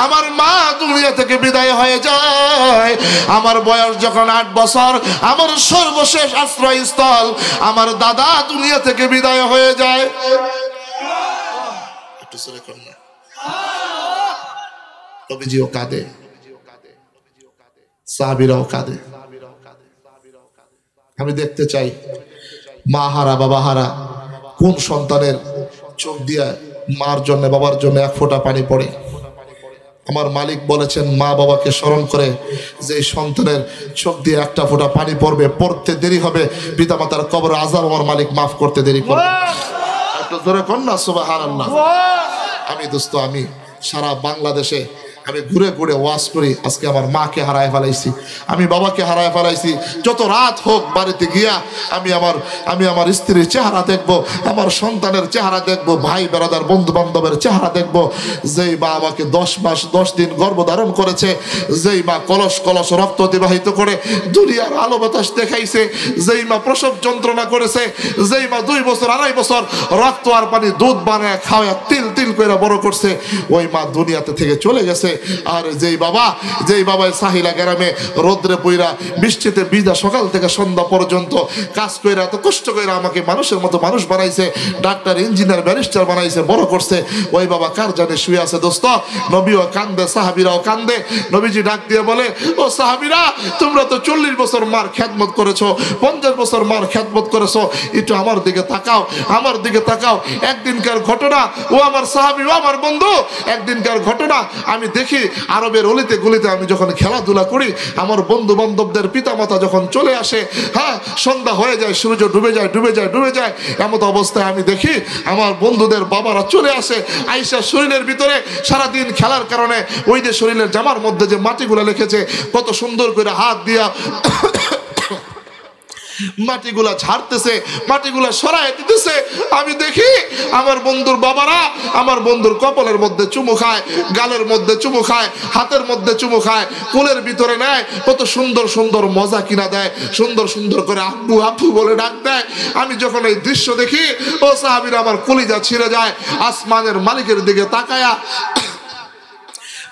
Speaker 1: আমার মা দুনিয়া থেকে বিদায় হয়ে যায়। আমার বয়স যখন 8 বছর, আমার সর্বশেষ আশ্রয়স্থল আমার দাদা দুনিয়া থেকে বিদায় হয়ে যায়। নবীজিও কাঁদে, সাহাবীরাও কাঁদে। আমি দেখতে চাই মা হারা বাবা হারা কোন সন্তানের চোখ দিয়া মার জন্য বাবার জন্য এক ফোঁটা পানি পড়ে? আমার মালিক বলেছেন মা বাবাকে স্মরণ করে যে সন্তানের চোখ দিয়ে একটা ফোঁটা পানি পড়বে, পড়তে দেরি হবে, পিতামাতার কবর আযাব আমার মালিক মাফ করতে দেরি করবে। একটু জোরে কর না সুবহানাল্লাহ। আমি দোস্ত, আমি সারা বাংলাদেশে আমি ঘুরে ঘুরে ওয়াজ করি। আজকে আমার মাকে হারায় ফেলাইছি, আমি বাবাকে হারায় ফেলাইছি। যত রাত হোক বাড়িতে গিয়া আমি আমার স্ত্রীর চেহারা দেখব, আমার সন্তানের চেহারা দেখব, ভাই বেড়াদার বন্ধু বান্ধবের চেহারা দেখব। যেই মা আমাকে 10 মাস 10 দিন গর্ভধারণ করেছে, যেই মা কলস কলস রক্ত অতিবাহিত করে দুনিয়ার আলো বাতাস দেখাইছে, যেই মা প্রসব যন্ত্রণা করেছে, যেই মা 2 বছর 2.5 বছর রক্ত আর পানি দুধ বানায় খাওয়া তিল তিল করে বড় করছে, ওই মা দুনিয়াতে থেকে চলে গেছে। আর যেই বাবা সাহিলা গ্রামে রোদ্রে পইরা বৃষ্টিতে ভিজা সকাল থেকে সন্ধ্যা পর্যন্ত কাজ কইরা এত কষ্ট কইরা আমাকে মানুষের মতো মানুষ বানাইছে, ডাক্তার ইঞ্জিনিয়ার ব্যারিস্টার বানাইছে, বড় করছে, ওই বাবা কার জানে শুয়ে আছে দোস্ত। নবীও কান্দে, সাহাবীরাও কান্দে। নবীজি ডাক দিয়ে বলে, ও সাহাবীরা, তোমরা তো 40 বছর মার খেদমত করেছো, 50 বছর মার খেদমত করেছো, একটু আমার দিকে তাকাও, আমার দিকে তাকাও। একদিনকার ঘটনা, ও আমার সাহাবী, ও আমার বন্ধু, একদিনকার ঘটনা। আমি দেখি আরবের অলিতে গলিতে আমি যখন খেলাধুলা করি, আমার বন্ধু বান্ধবদের পিতামাতা যখন চলে আসে, হ্যাঁ, সন্ধ্যা হয়ে যায়, সূর্য ডুবে যায়, এমত অবস্থায় আমি দেখি আমার বন্ধুদের বাবারা চলে আসে, আইসা শরীরের ভিতরে সারাদিন খেলার কারণে ওই যে শরীরের জামার মধ্যে যে মাটিগুলো লেখেছে, কত সুন্দর করে হাত দিয়া মাটিগুলা ঝাড়তেছে, মাটিগুলা সরাই দিতেছে। আমি দেখি আমার বন্ধুর বাবারা আমার বন্ধুর কপালের মধ্যে চুমু খায়, গালের মধ্যে চুমু খায়, হাতের মধ্যে চুমু খায়, কোলের ভিতরে নেয়, কত সুন্দর সুন্দর মজা কিনা দেয়, সুন্দর সুন্দর করে আব্বু আব্বু বলে ডাক দেয়। আমি যখন এই দৃশ্য দেখি, ও সাহাবীরা, আমার কলিজা ছিঁড়ে যায়। আসমানের মালিকের দিকে তাকায়া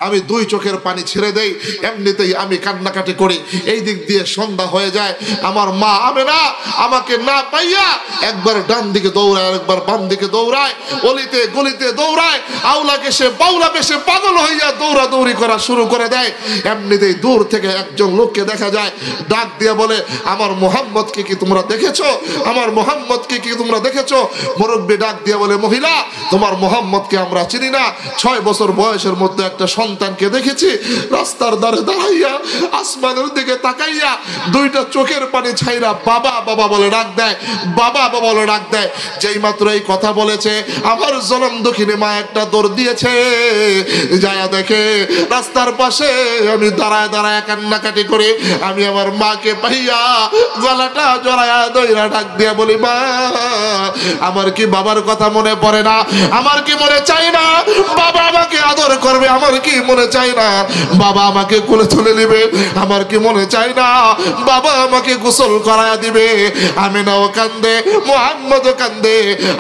Speaker 1: আমি 2 চোখের পানি ছেড়ে দেই, এমনিতেই আমি কান্নাকাটি করি। এই দিক দিয়ে সন্ধ্যা হয়ে যায়। আমার মা আমেনা আমাকে না পাইয়া একবার ডান দিকে দৌড়ায়, একবার বাম দিকে দৌড়ায়, অলিতে গলিতে দৌড়ায়, আউলা কেসে বাউলা বেশে পাগল হইয়া দৌড়াদৌড়ি করা শুরু করে দেয়। এমনিতেই দূর থেকে একজন লোককে দেখা যায়, ডাক দিয়ে বলে, আমার মুহাম্মদকে কি তোমরা দেখেছো? আমার মুহাম্মদকে কি তোমরা দেখেছো? মুরব্বি ডাক দিয়ে বলে, মহিলা, তোমার মুহাম্মদকে আমরা চিনি না। 6 বছর বয়সের মধ্যে একটা সন্তানকে দেখেছি রাস্তার ধারে দাঁড়াইয়া আসমানের দিকে তাকাইয়া 2টা চোখের পানি ছাইরা বাবা বাবা বলে ডাক দেয়, বাবা বাবা বলে ডাক দেয়। যেই মাত্র এই কথা বলেছে, আমার জনম দক্ষিণে মা একটা দৌড় দিয়েছে, যায়া দেখে রাস্তার পাশে আমি দাঁড়ায় দাঁড়ায় কান্নাকাটি করে আমি আমার মাকে পাইয়া গলাটা জড়ায়া দইরা ডাক দিয়া বলি, মা, আমার কি বাবার কথা মনে পড়ে না? আমার কি মনে চাই না বাবা আমাকে আদর করবে? আমার কি মনে চাই না বাবা আমাকে কোলে তুলে নেবে? আমার কি মনে চাই না বাবা আমাকে গোসল করায়া দিবে? আমিনাও কান্দে, মুহাম্মদও কান্দে,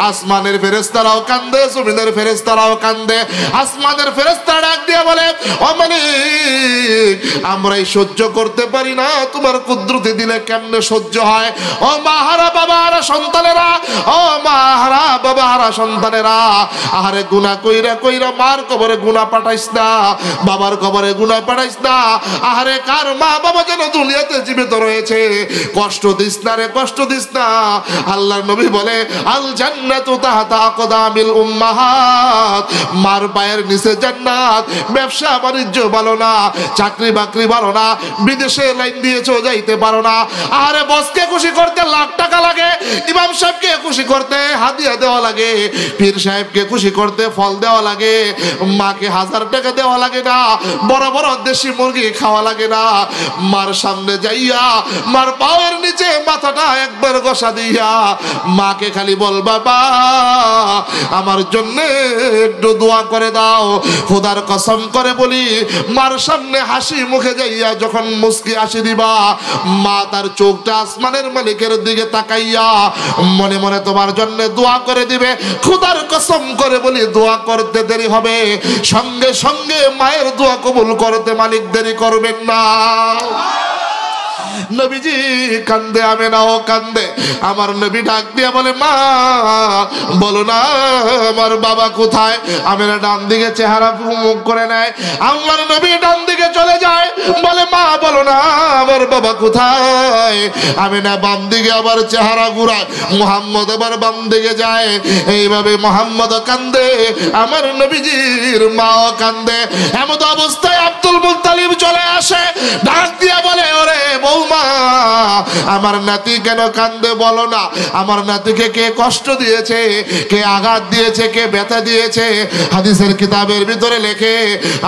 Speaker 1: আসমানের ফেরেশতারাও কান্দে, জমিনের ফেরেশতারাও কান্দে। আসমানের ফেরেশতা ডাক দিয়ে বলে, ও মালিক, আমরাই সহ্য করতে পারি না, তোমার কুদরতি দিলে কেমনে সহ্য হয়? ও মাহারা বাবারা সন্তানেরা, ও মাহারা বাবারা সন্তানেরা, আহারে গুনাহ কইরা কইরা মার কবরে গুনাহ পাঠাইস না, বাবার কবরে গুনাহ পাঠাইস না। আহারে কার মা বাবা যেন দুনিয়াতে জীবিত রয়েছে, কষ্ট দিস না রে, কষ্ট দিস না। আল্লাহর নবী বলে, আল জান্নাতু তাহতা আকদামিল উম্মাহাত, মার পায়ের নিচে জান্নাত। ব্যবসা বাণিজ্য ভালো না, চাকরি বাকরি ভালো না, বিদেশে লাইন দিয়েছো যাইতে পারো না। আরে বসকে খুশি করতে লাখ টাকা লাগে, ইমাম সাহেবকে খুশি করতে হাদিয়া দেওয়া লাগে, পীর সাহেবকে খুশি করতে ফল দেওয়া লাগে, মাকে 1000 টাকা দেওয়া লাগে না, বড় বড় দেশি মুরগি খাওয়া লাগে না। মার সামনে যাইয়া মার পায়ের নিচে মাথাটা একবার ঘষা দিয়া মাকে খালি বল, বাবা আমার জন্য একটু দোয়া করে দাও। খোদার কসম করে বলি, মার সামনে হাসি মুখে যাইয়া যখন মুস্কি হাসি দিবা, মা তার চোখটা আসমানের মালিকের দিকে তাকাইয়া মনে মনে তোমার জন্য দোয়া করে দিবে। খোদার কসম করে বলি, দোয়া করতে দেরি হবে, সঙ্গে সঙ্গে মায়ের দোয়া কবুল করতে মালিক দেরি করবেন না। নবীজি কান্দে, আমেনাও কান্দে। আমার নবী ডাক দিয়া বলে, মা বলো না আমার বাবা কোথায়? আমেনা ডান দিকে চেহারা মুখ করে নেয়। আমার নবী ডান দিকে চলে যায়, বলে মা বলো না আমার বাবা কোথায়? আমেনা বাম দিকে আবার চেহারা ঘুরায়, মুহাম্মদ আবার বাম দিকে যায়। এইভাবে মুহাম্মদ কান্দে, আমার নবীজির মাও কান্দে। এমন অবস্থায় আব্দুল মুত্তালিব চলে আসে, ডাক দিয়া বলে, ওরে বৌমা আমার নাতি কেন কান্দে বলো না? আমার নাতিকে কে কষ্ট দিয়েছে, কে আঘাত দিয়েছে, কে ব্যথা দিয়েছে? হাদিসের কিতাবের ভিতরে লেখে,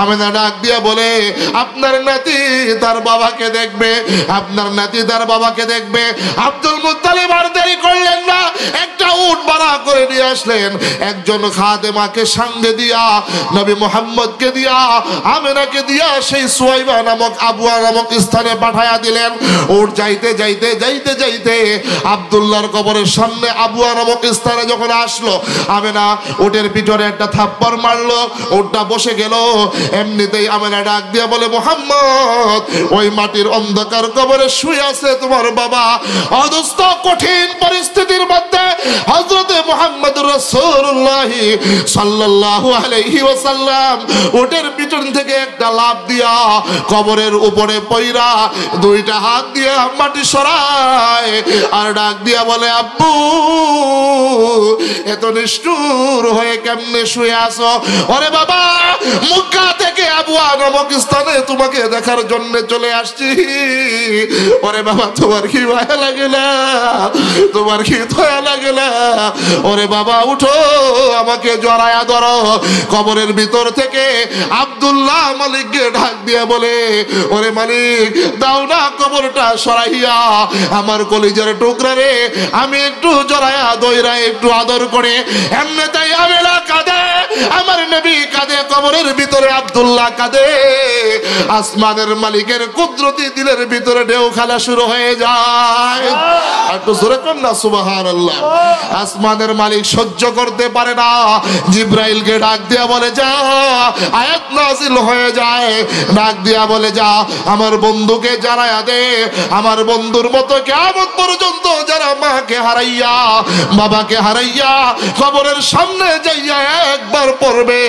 Speaker 1: আমেনা ডাক দিয়া বলে, আপনার নাতি তার বাবাকে দেখবে, আপনার নাতি তার বাবাকে দেখবে। আব্দুল মুত্তালিব আর দেরি করলেন না, একটা উট ভাড়া করে নিয়ে আসলেন। একজন খাদেমাকে সঙ্গে দিয়া, নবী মুহাম্মদকে দিয়া, আমেনাকে দিয়া সেই সুয়াইবা নামক আবুয়া নামক স্থানে পাঠায়া দিলেন। উট যাইতে যাইতে যাইতে যাইতে আব্দুল্লাহর কবরের সামনে আবুয়া নামক স্থানে যখন আসলো, আমেনা উটের পিছনে একটা থাপ্পড় মারলো, উটটা বসে গেল। এমনিতেই আমেনা ডাক দিয়া বলে, মুহাম্মদ ওই মাটির অন্ধকার কবরে শুয়ে আছে তোমার বাবা। অদস্ত কঠিন পরিস্থিতির মধ্যে হযরতে মুহাম্মদুর রাসূলুল্লাহ সাল্লাল্লাহু আলাইহি ওয়াসাল্লাম উটের পিছন থেকে একটা লাফ দিয়া কবরের উপরে পইরা দুইটা হাত দিয়া মাটি সরায় আর ডাক দিয়া বলে, আব্বু এত নিষ্ঠুর হয়ে কেমনে শুয়ে আছো? ওরে বাবা মক্কা থেকে আবুয়া নামক স্থানে তোমাকে দেখার জন্য চলে আসছি। ওরে বাবা তোমার কি ভয় লাগে না? তোমার কি দয়া লাগে না? ওরে বাবা উঠো, আমাকে জড়ায়া ধরো। কবরের ভিতর থেকে আব্দুল্লাহ মালিককে ডাক দিয়ে বলে, ওরে মালিক দাও না কবরটা সরাইয়া, আমার কলিজার টুকরা রে আমি একটু জড়ায়া দইরা একটু আদর করে। এমনি তাই আমেনা কাঁদে, আমার নবী কাঁদে, কবরের ভিতরে আব্দুল্লাহ কাঁদে। আসমানের মালিকের কুদরতি দিলের ভিতরে ঢেউ খেলা শুরু হয়ে যায়। একটু জোরে কর না সুবহানাল্লাহ। আসমানের মালিক সহ্য করতে পারে না, জিব্রাইলকে ডাক দিয়া বলে, যা আয়াত নাযিল হয়ে যায়। ডাক দিয়া বলে, যা আমার বন্ধুকে জানায়া দে, আমার বন্ধুর মতো কিয়ামত পর্যন্ত যারা মাকে হারাইয়া বাবাকে হারাইয়া কবরের সামনে যাইয়া একবার পড়বে,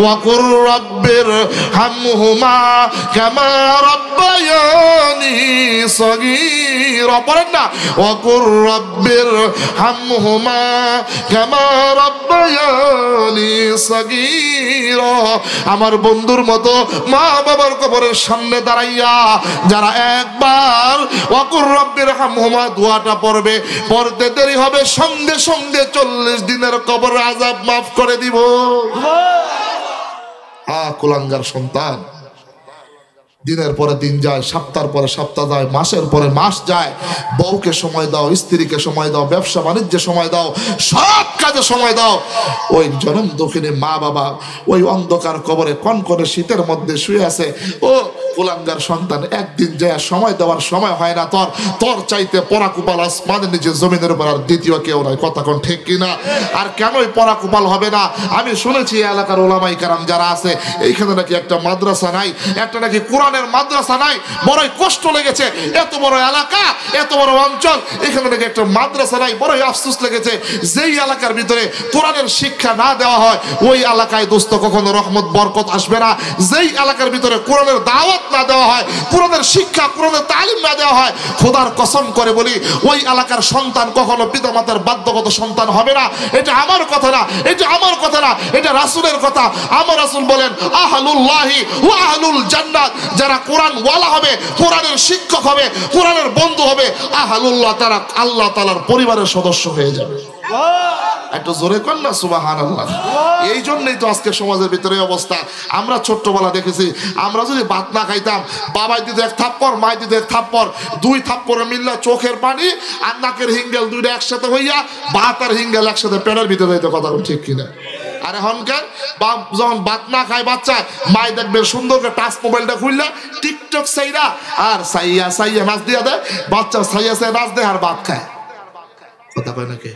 Speaker 1: ওয়াকুর রাব্বির হামহুমা কামা রাব্বায়ানি সগীরা। পড়েন না, ওয়াকুর রাব্বির হামহুমা কামা রাব্বায়ানি সগীরা। আমার বন্ধুর মতো মা বাবার কবরের সামনে দাঁড়াইয়া যারা একবার ওয়াকুর রাব্বির হামহুমা দোয়াটা পড়বে, পড়তে দেরি হবে সঙ্গে সঙ্গে 40 দিনের কবর আযাব মাফ করে দিব। কুলাঙ্গার সন্তান, দিনের পরে দিন যায়, সপ্তাহের পরে সপ্তাহ যায়, মাসের পরে মাস যায়। বউকে সময় দাও, স্ত্রীকে সময় দাও, ব্যবসা বাণিজ্যে সময় দাও, সব কাজে সময় দাও। ওই জনম দুঃখিনী মা বাবা ওই অন্ধকার কবরে কনকনে শীতের মধ্যে শুয়ে আছে। ও কুলাঙ্গার সন্তান, একদিন যায় সময় দেওয়ার সময় হয় না তোর। তোর চাইতে পরাকুপাল আসমানের নিচে জমিনের উপর আর দ্বিতীয় কেউ নয়। কথা কোন ঠিক কিনা? আর কেনই পরাকুপাল হবে না? আমি শুনেছি এলাকার ওলামাই কেরাম যারা আছে, এইখানে নাকি একটা মাদ্রাসা নাই, একটা নাকি কোরআনের মাদ্রাসা নাই। বড়ই কষ্ট লেগেছে, এত বড় এলাকা, এত বড় অঞ্চল, এখানে নাকি একটা মাদ্রাসা নাই। বড়ই আফসোস লেগেছে। যেই এলাকার ভিতরে কোরআনের শিক্ষা না দেওয়া হয় ওই এলাকায় দোস্ত কখনো রহমত বরকত আসবে না। যেই এলাকার ভিতরে কোরআনের দাওয়াত না দেওয়া হয়, কোরআনের শিক্ষা কোরআনের তালিম না দেওয়া হয়, খোদার কসম করে বলি ওই এলাকার সন্তান কখনো পিতামাতার বাধ্যগত সন্তান হবে না। এটা আমার কথা না, এটা আমার কথা না, এটা রাসূলের কথা। আমার রাসূল বলেন, আহলুল্লাহি ওয়া আহলুল জান্নাত, যারা কোরআন ওয়ালা হবে, কোরআনের শিক্ষক হবে, কোরআনের বন্ধু হবে, আহলুল্লাহ, তারা আল্লাহ তাআলার পরিবারের সদস্য হয়ে যাবে। একটু জোরে কর না সুবহানাল্লাহ। এই জন্যই তো আজকে সমাজের ভিতরে অবস্থা। আমরা ছোট্টবেলা দেখেছি, আমরা যদি ভাত না খাইতাম, বাবাই দিত এক থাপ্পড়, মাই দিত এক থাপ্পড়, দুই থাপ্পড়ে মিললা চোখের পানি আর নাকের হিঙ্গেল দুইটা একসাথে হইয়া ভাত আর হিঙ্গেল একসাথে পেটের ভিতরে যাইতো। কথা ঠিক কিনা? আর এখনকার যখন ভাত না খায় বাচ্চা, মাই দেখবে সুন্দর করে টাচ মোবাইলটা খুললা টিকটক সাইরা আর সাইয়া সাইয়া নাচ দিয়া দেয়, বাচ্চা সাইয়া সাইয়া নাচ দেয় আর ভাত খায়। কথা কয় নাকি?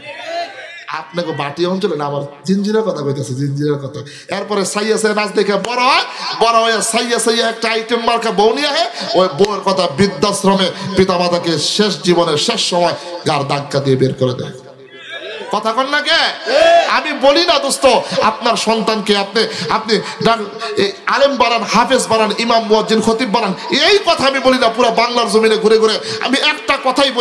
Speaker 1: আপনাকে বাটি অঞ্চলে না আমার জিঞ্জিরের কথা কইতেছে, জিঞ্জিরের কথা। এরপরে সাইয়া সাইয়া নাচ দেখে বড় হয়, বড় হয়ে সাইয়া সাইয়া একটা আইটেম মার্কা বউ নিয়ে হয়। ওই বউয়ের কথা বৃদ্ধাশ্রমে পিতা মাতাকে শেষ জীবনের শেষ সময় গার ধাক্কা দিয়ে বের করে দেয়। কথা কন না কে? আমি বলি না দোস্ত, আপনার সন্তানকে আপনি আপনি আলেম বানান, হাফেজ বানান, ইমাম মুয়াজ্জিন খতিব বানান, এই কথা আমি বলি না। পুরো বাংলার জমিনে ঘুরে ঘুরে আমি একটা কথাই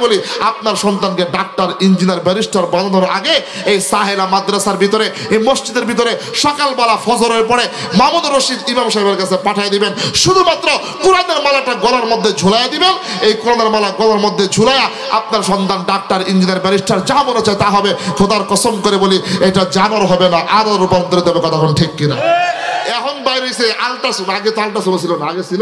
Speaker 1: বলি, আপনার সন্তানকে ডাক্তার, ইঞ্জিনিয়ার, ব্যারিস্টার বানানোর আগে এই সাহেলা মাদ্রাসার ভিতরে, এই মসজিদের ভিতরে সকালবেলা ফজরের পরে মামুনুর রশিদ ইমাম সাহেবের কাছে পাঠিয়ে দিবেন। শুধুমাত্র কোরআনের মালাটা গলার মধ্যে ঝুলাইয়া দিবেন। এই কোরআনের মালা গলার মধ্যে ঝুলাইয়া আপনার সন্তান ডাক্তার, ইঞ্জিনিয়ার, ব্যারিস্টার যা মনে চায় তা হবে। খোদার কসম করে বলি, এটা জানোয়ার হবে না, আরো রূপান্তরিত হবে। কথা ঠিক কিনা? এখন বাইরে আলট্রাসাউন্ড, আগে তো আলট্রাসাউন্ড ছিল না, আগে ছিল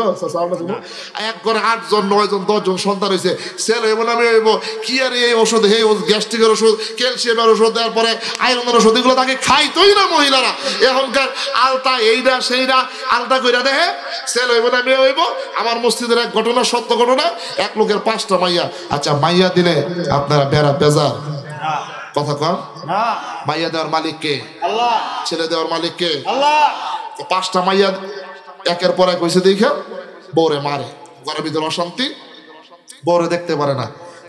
Speaker 1: এক ঘরে 8 জন 9 জন 10 জন সন্তান হয়েছে। ছেলে হইব না মেয়ে হইব, কি আর এই ওষুধ, এই গ্যাস্ট্রিকের ওষুধ, ক্যালসিয়ামের ওষুধ, তারপরে আয়রনের ওষুধ, এগুলো তাকে খাইতোই না মহিলারা। এখনকার আলতা এইটা সেইটা আলতা কইরা দেখে ছেলে হইব না মেয়ে হইব। আমার মসজিদের এক ঘটনা, সত্য ঘটনা, এক লোকের 5টা মাইয়া। আচ্ছা, মাইয়া দিলে আপনারা বেজার কথা কন? মাইয়া দেওয়ার মালিক কে? আল্লাহ। ছেলে দেওয়ার মালিক কে? আল্লাহ। 5টা মাইয়া একের পর এক হয়েছে দেখে বউরে মারে, ঘরের ভিতরে অশান্তি, বউরে দেখতে পারে না।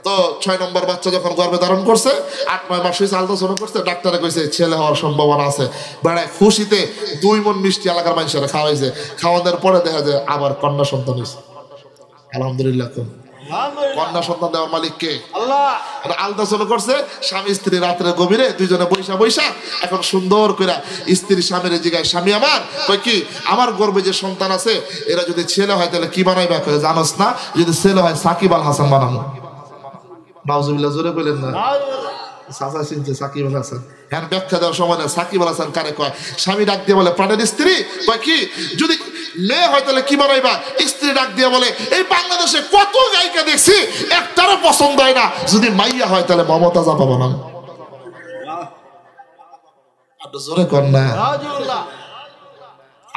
Speaker 1: তো 6 নম্বর বাচ্চা যখন গর্ভে ধারণ করছে, 8-9 মাস হয়েছে, আলট্রাসাউন্ড করছে, ডাক্তারে কইছে ছেলে হওয়ার সম্ভাবনা আছে। বেড়ায় খুশিতে 2 মণ মিষ্টি এলাকার মানুষেরা খাওয়াইছে। খাওয়ানোর পরে দেখা যায় আবার কন্যা সন্তান হয়েছে। আলহামদুলিল্লাহ। কন্যা সন্তান দেওয়ার মালিক কে? আল্লাহ। আলট্রাসাউন্ড করছে, স্বামী স্ত্রী রাত্রে গভীরে দুইজনে বৈশা এখন সুন্দর করে স্ত্রী স্বামীর জিগায়, স্বামী আমার কই কি, আমার গর্ভে যে সন্তান আছে এরা যদি ছেলে হয় তাহলে কি বানাইবা? জানোস না, যদি ছেলে হয় সাকিব আল হাসান বানাবো। নাউজুবিল্লাহ, জোরে কইলেন না? চাচা চিনছে সাকিব আল হাসান। হ্যাঁ, ব্যাখ্যা দেওয়ার সময় না, সাকিব আল হাসান কারে কয়? স্বামী ডাক দিয়ে বলে প্রাণের স্ত্রী। কয় কি, যদি মেয়ে হয় তাহলে কি বানাইবা? স্ত্রী ডাক দিয়ে বলে এই বাংলাদেশে কত গায়িকা দেখছি, একটারও পছন্দ হয় না, যদি মাইয়া হয় তাহলে মমতাজ আপা বানাবো। জোরে কর না,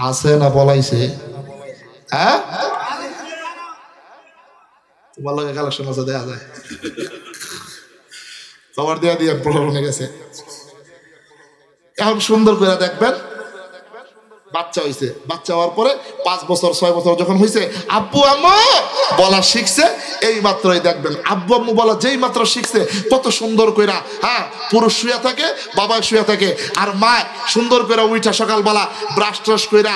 Speaker 1: আছে না বলাইছে? হ্যাঁ, তোমার লগে কালেকশন আছে, দেখা যায়। খবর দেওয়া দিয়ে প্রলোভনে গেছে। এখন সুন্দর করে দেখবেন, বাচ্চা হয়েছে। বাচ্চা হওয়ার পরে 5 বছর 6 বছর যখন হয়েছে, আব্বু আম্মু বলা শিখছে। এই মাত্রই দেখবেন আব্বু আম্মু বলা যেই মাত্র শিখছে, কত সুন্দর কইরা, হ্যাঁ, পুরুষ শুয়ে থাকে, বাবা শুয়ে থাকে, আর মা সুন্দর করে উইঠা সকালবেলা ব্রাশ ট্রাশ কইরা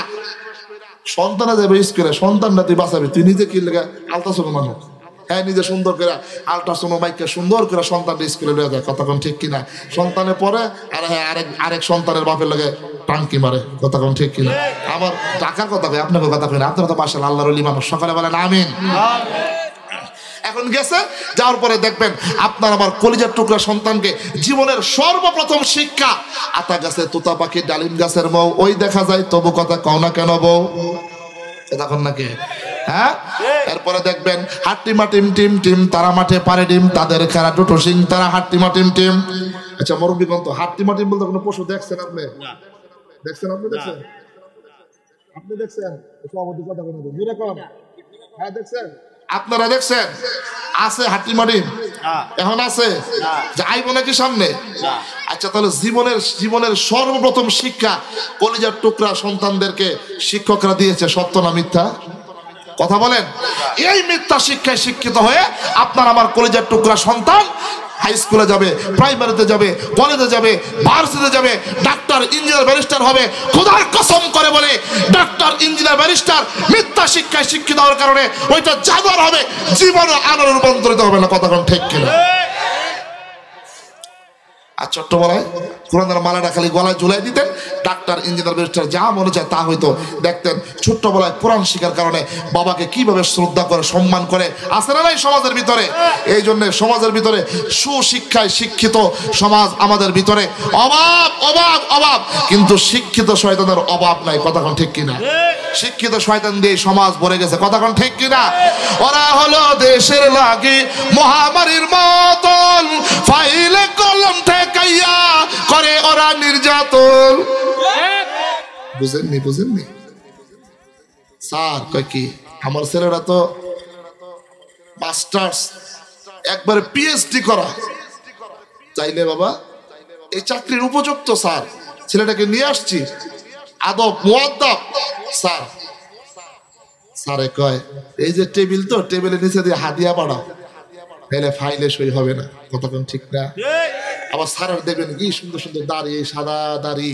Speaker 1: সন্তানা যাবে স্কুলে। সন্তানটা তুই বাঁচাবি, তুই নিজে কি লেগে আলট্রাসাউন্ড মানুষ? হ্যাঁ, নিজে সুন্দর করে আলট্রাসাউন্ড মাইকে সুন্দর করে সন্তানটা স্কুলে লয়ে যায়। কথা কোন ঠিক কিনা? সন্তানের পরে আর হ্যাঁ আরেক সন্তানের বাপের লগে টাঙ্কি মারে। কথা কোন ঠিক কিনা? আমার টাকার কথা কই, আপনাকে কথা কই না। আপনারা তো মাশাআল্লাহ আল্লাহর ওলি মানুষ, সকালে বলেন আমিন। এখন গেছে, যাওয়ার পরে দেখবেন আপনার আমার কলিজার টুকরা সন্তানকে জীবনের সর্বপ্রথম শিক্ষা, আতা গাছে তোতা পাখি, ডালিম গাছের বউ, ওই দেখা যায় তবু কথা কও না কেন বউ? তখন নাকি হ্যাঁ, এরপরে দেখবেন হাট্টিমা টিম টিম টিম, তারা মাঠে পারে ডিম, তাদের খেলা দুটো সিং, তারা হাট্টিমা টিম টিম। আচ্ছা মুরব্বী কোন তো হাট্টিমা টিম বলতে কোনো পশু দেখছেন আপনি? দেখছেন আপনি? দেখছেন আপনি? দেখছেন? সভাপতি কথা কোনো জোরে কোন? হ্যাঁ দেখছেন, আপনারা দেখছেন? আছে হাট্টিমা টিম? এখন আছে? যাইব নাকি সামনে? আচ্ছা, তাহলে জীবনের সর্বপ্রথম শিক্ষা কলিজার টুকরা সন্তানদেরকে শিক্ষকরা দিয়েছে, সত্য না মিথ্যা? কথা বলেন। এই মিথ্যা শিক্ষায় শিক্ষিত হয়ে আপনার আমার কলিজার টুকরা সন্তান হাই স্কুলে যাবে, প্রাইমারিতে যাবে, কলেজে যাবে, ভার্সিটিতে যাবে, ডাক্তার, ইঞ্জিনিয়ার, ব্যারিস্টার হবে। খোদার কসম করে বলে, ডাক্তার, ইঞ্জিনিয়ার, ব্যারিস্টার মিথ্যা শিক্ষায় শিক্ষিত হওয়ার কারণে ওইটা জাদুর হবে, জীবনে আলোর রূপান্তরিত হবে না। কথা কোন ঠিক কিনা? আর ছোট্টবেলায় কোরআনের মালাটা খালি গলায় ঝুলাই দিতেন, ডাক্তার, ইঞ্জিনিয়ার, ব্যারিস্টার যা মনে চায় তা হইতো। দেখতেন ছোট্টবেলায় কোরআন শিখার কারণে বাবাকে কিভাবে শ্রদ্ধা করে, সম্মান করে, আছে না নাই সমাজের ভিতরে? এই জন্য সমাজের ভিতরে সুশিক্ষায় শিক্ষিত সমাজ আমাদের ভিতরে অভাব অভাব অভাব, কিন্তু শিক্ষিত শয়তানের অভাব নাই। কথা কোন ঠিক কিনা? শিক্ষিত শয়তান দিয়ে সমাজ ভরে গেছে। কথা কোন ঠিক কিনা? ওরা হলো দেশের লাগি মহামারীর মতন, ফাইলে কলম ঠেকাইয়া করে ওরা নির্যাতন। বুঝেননি স্যার? কয় কি আমার ছেলেরা তো মাস্টার্স একবারে পিএইচডি করা, চাইলে বাবা এই চাকরির উপযুক্ত স্যার, ছেলেটাকে নিয়ে আসছি, আদব মুআদ্দাব স্যার। স্যারে কয় এই যে টেবিল, তো টেবিলের নিচে দিয়ে হাদিয়া পাঠাও, তাহলে ফাইলে সই হবে না। কতক্ষণ ঠিক না? আবার স্যারের দেখবেন কি সুন্দর সুন্দর দাড়ি, সাদা দাড়ি,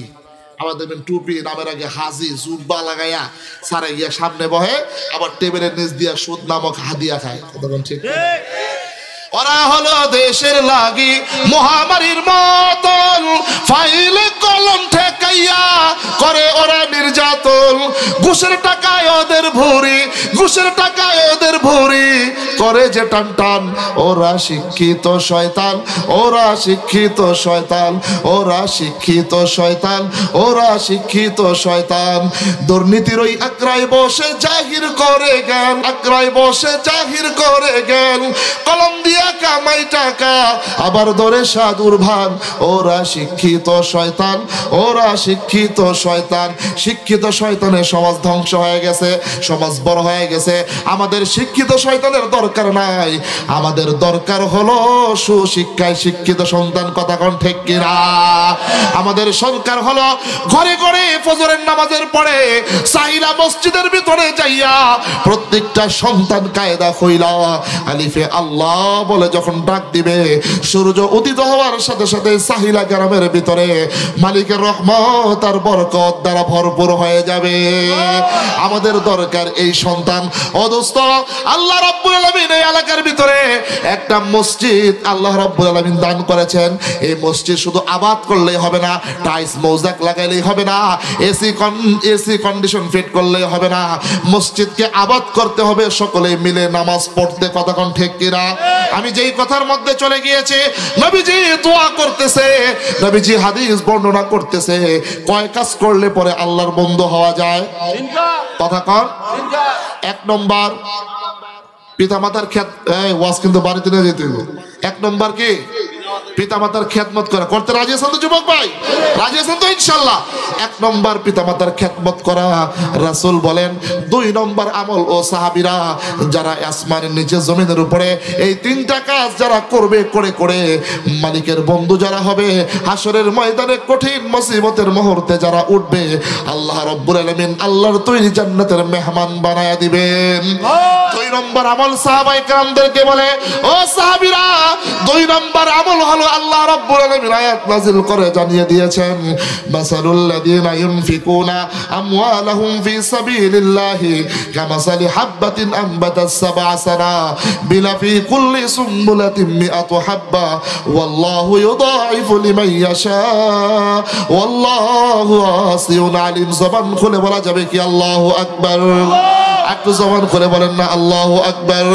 Speaker 1: আবার দেখবেন টুপি, নামের আগে হাজি জুব্বা লাগাইয়া স্যারে গিয়া সামনে বহে, আবার টেবিলের নিচ দিয়া সুদ নামক হাদিয়া খায়। কতক্ষণ ঠিক না? ওরা হলো দেশের লাগি মহামারীর মতন, ফাইলে কলম ঠেকাইয়া করে ওরা নির্যাতন। ঘুষের টাকায় ওদের ভুরি, ঘুষের টাকায় ওদের ভুরি করে যে টান টান। ওরা শিক্ষিত শয়তান, ওরা শিক্ষিত শয়তান, ওরা শিক্ষিত শয়তান, ওরা শিক্ষিত শয়তান। দুর্নীতির ওই আকড়ায় বসে জাহির করে জ্ঞান, আকড়ায় বসে জাহির করে জ্ঞান। কলম দিয়া কামাই টাকা আবার ধরে সাধুর ভান। ওরা শিক্ষিত শয়তান, ওরা শিক্ষিত শয়তান। শিক্ষিত শয়তানের সমাজ ধ্বংস হয়ে গেছে, সমাজ বড় হয়ে গেছে। আমাদের শিক্ষিত শয়তানের দরকার নাই, আমাদের দরকার হলো সুশিক্ষায় শিক্ষিত সন্তান। কথা কোন ঠিক কিনা? আমাদের সরকার হলো ঘরে ঘরে ফজরের নামাজের পরে সাহিরা মসজিদের ভিতরে যাইয়া প্রত্যেকটা সন্তান কায়দা কইলা আলিফে আল্লাহ বলে যখন ডাক দিবে, সূর্য উদিত হওয়ার সাথে সাথে সাহিলা গ্রামের ভিতরে মালিকের রহমত আর বরকত দ্বারা ভরপুর হয়ে যাবে। আমাদের দরকার এই সন্তান। ও দোস্ত, আল্লাহ রাব্বুল আলামিন এই এলাকার ভিতরে একটা মসজিদ আল্লাহ রাব্বুল আলামিন দান করেছেন। এই মসজিদ শুধু আবাদ করলেই হবে না, টাইলস মৌজাক লাগাইলেই হবে না, এসি কন্ডিশন ফিট করলেই হবে না, মসজিদকে আবাদ করতে হবে সকলে মিলে নামাজ পড়তে। কতক্ষণ ঠিক কিনা? আমি যেই কথার মধ্যে চলে গিয়েছি, নবীজি দোয়া করতেছে, নবীজি হাদিস বর্ণনা করতেছে, কয় কাজ করলে পরে আল্লাহর বন্ধু হওয়া যায়? কথা কন। 1 নম্বর পিতামাতার ওয়াজ কিন্তু বাড়িতে নিয়ে যেতে হবে। 1 নম্বর কি? পিতামাতার খেদমত করা। করতে রাজি আছেন তো যুবক ভাই? রাজি আছেন তো ইনশাআল্লাহ? 1 নম্বর পিতামাতার খেদমত করা। রাসূল বলেন 2 নম্বর আমল ও সাহাবীরা যারা আসমানের নিচে জমিনের উপরে এই 3টা কাজ যারা করবে, করে করে মালিকের বন্ধু যারা হবে, হাসরের ময়দানে কঠিন মুসিবতের মুহূর্তে যারা উঠবে, আল্লাহ রাব্বুল আলামিন আল্লাহর তৈরি জান্নাতের মেহমান বানায়া দিবেন। 2 নম্বর আমল সাহাবায়ে কেরামদেরকে বলে, ও সাহাবীরা 2 নম্বর আমল হলো আল্লাহ রাব্বুল আলামিন আয়াত নাযিল করে জানিয়ে দিয়েছেন, মাসালুল লাযিনা ইউনফিকুনা আমওয়ালাহুম ফি সাবিলিল্লাহি কামাসালি হাববাতিন আনবাতাস সাবআ সানাবিলা ফি কুল্লি সুম্বুলাতিন মিআতু হাব্বা ওয়াল্লাহু ইউদাঈফু লিমান ইয়াশা ওয়াল্লাহু ওয়াসিউন আলিম। জবান খুলে বলা যাবে কি আল্লাহু আকবার? একটু জবান খুলে বলেন না আল্লাহু আকবার।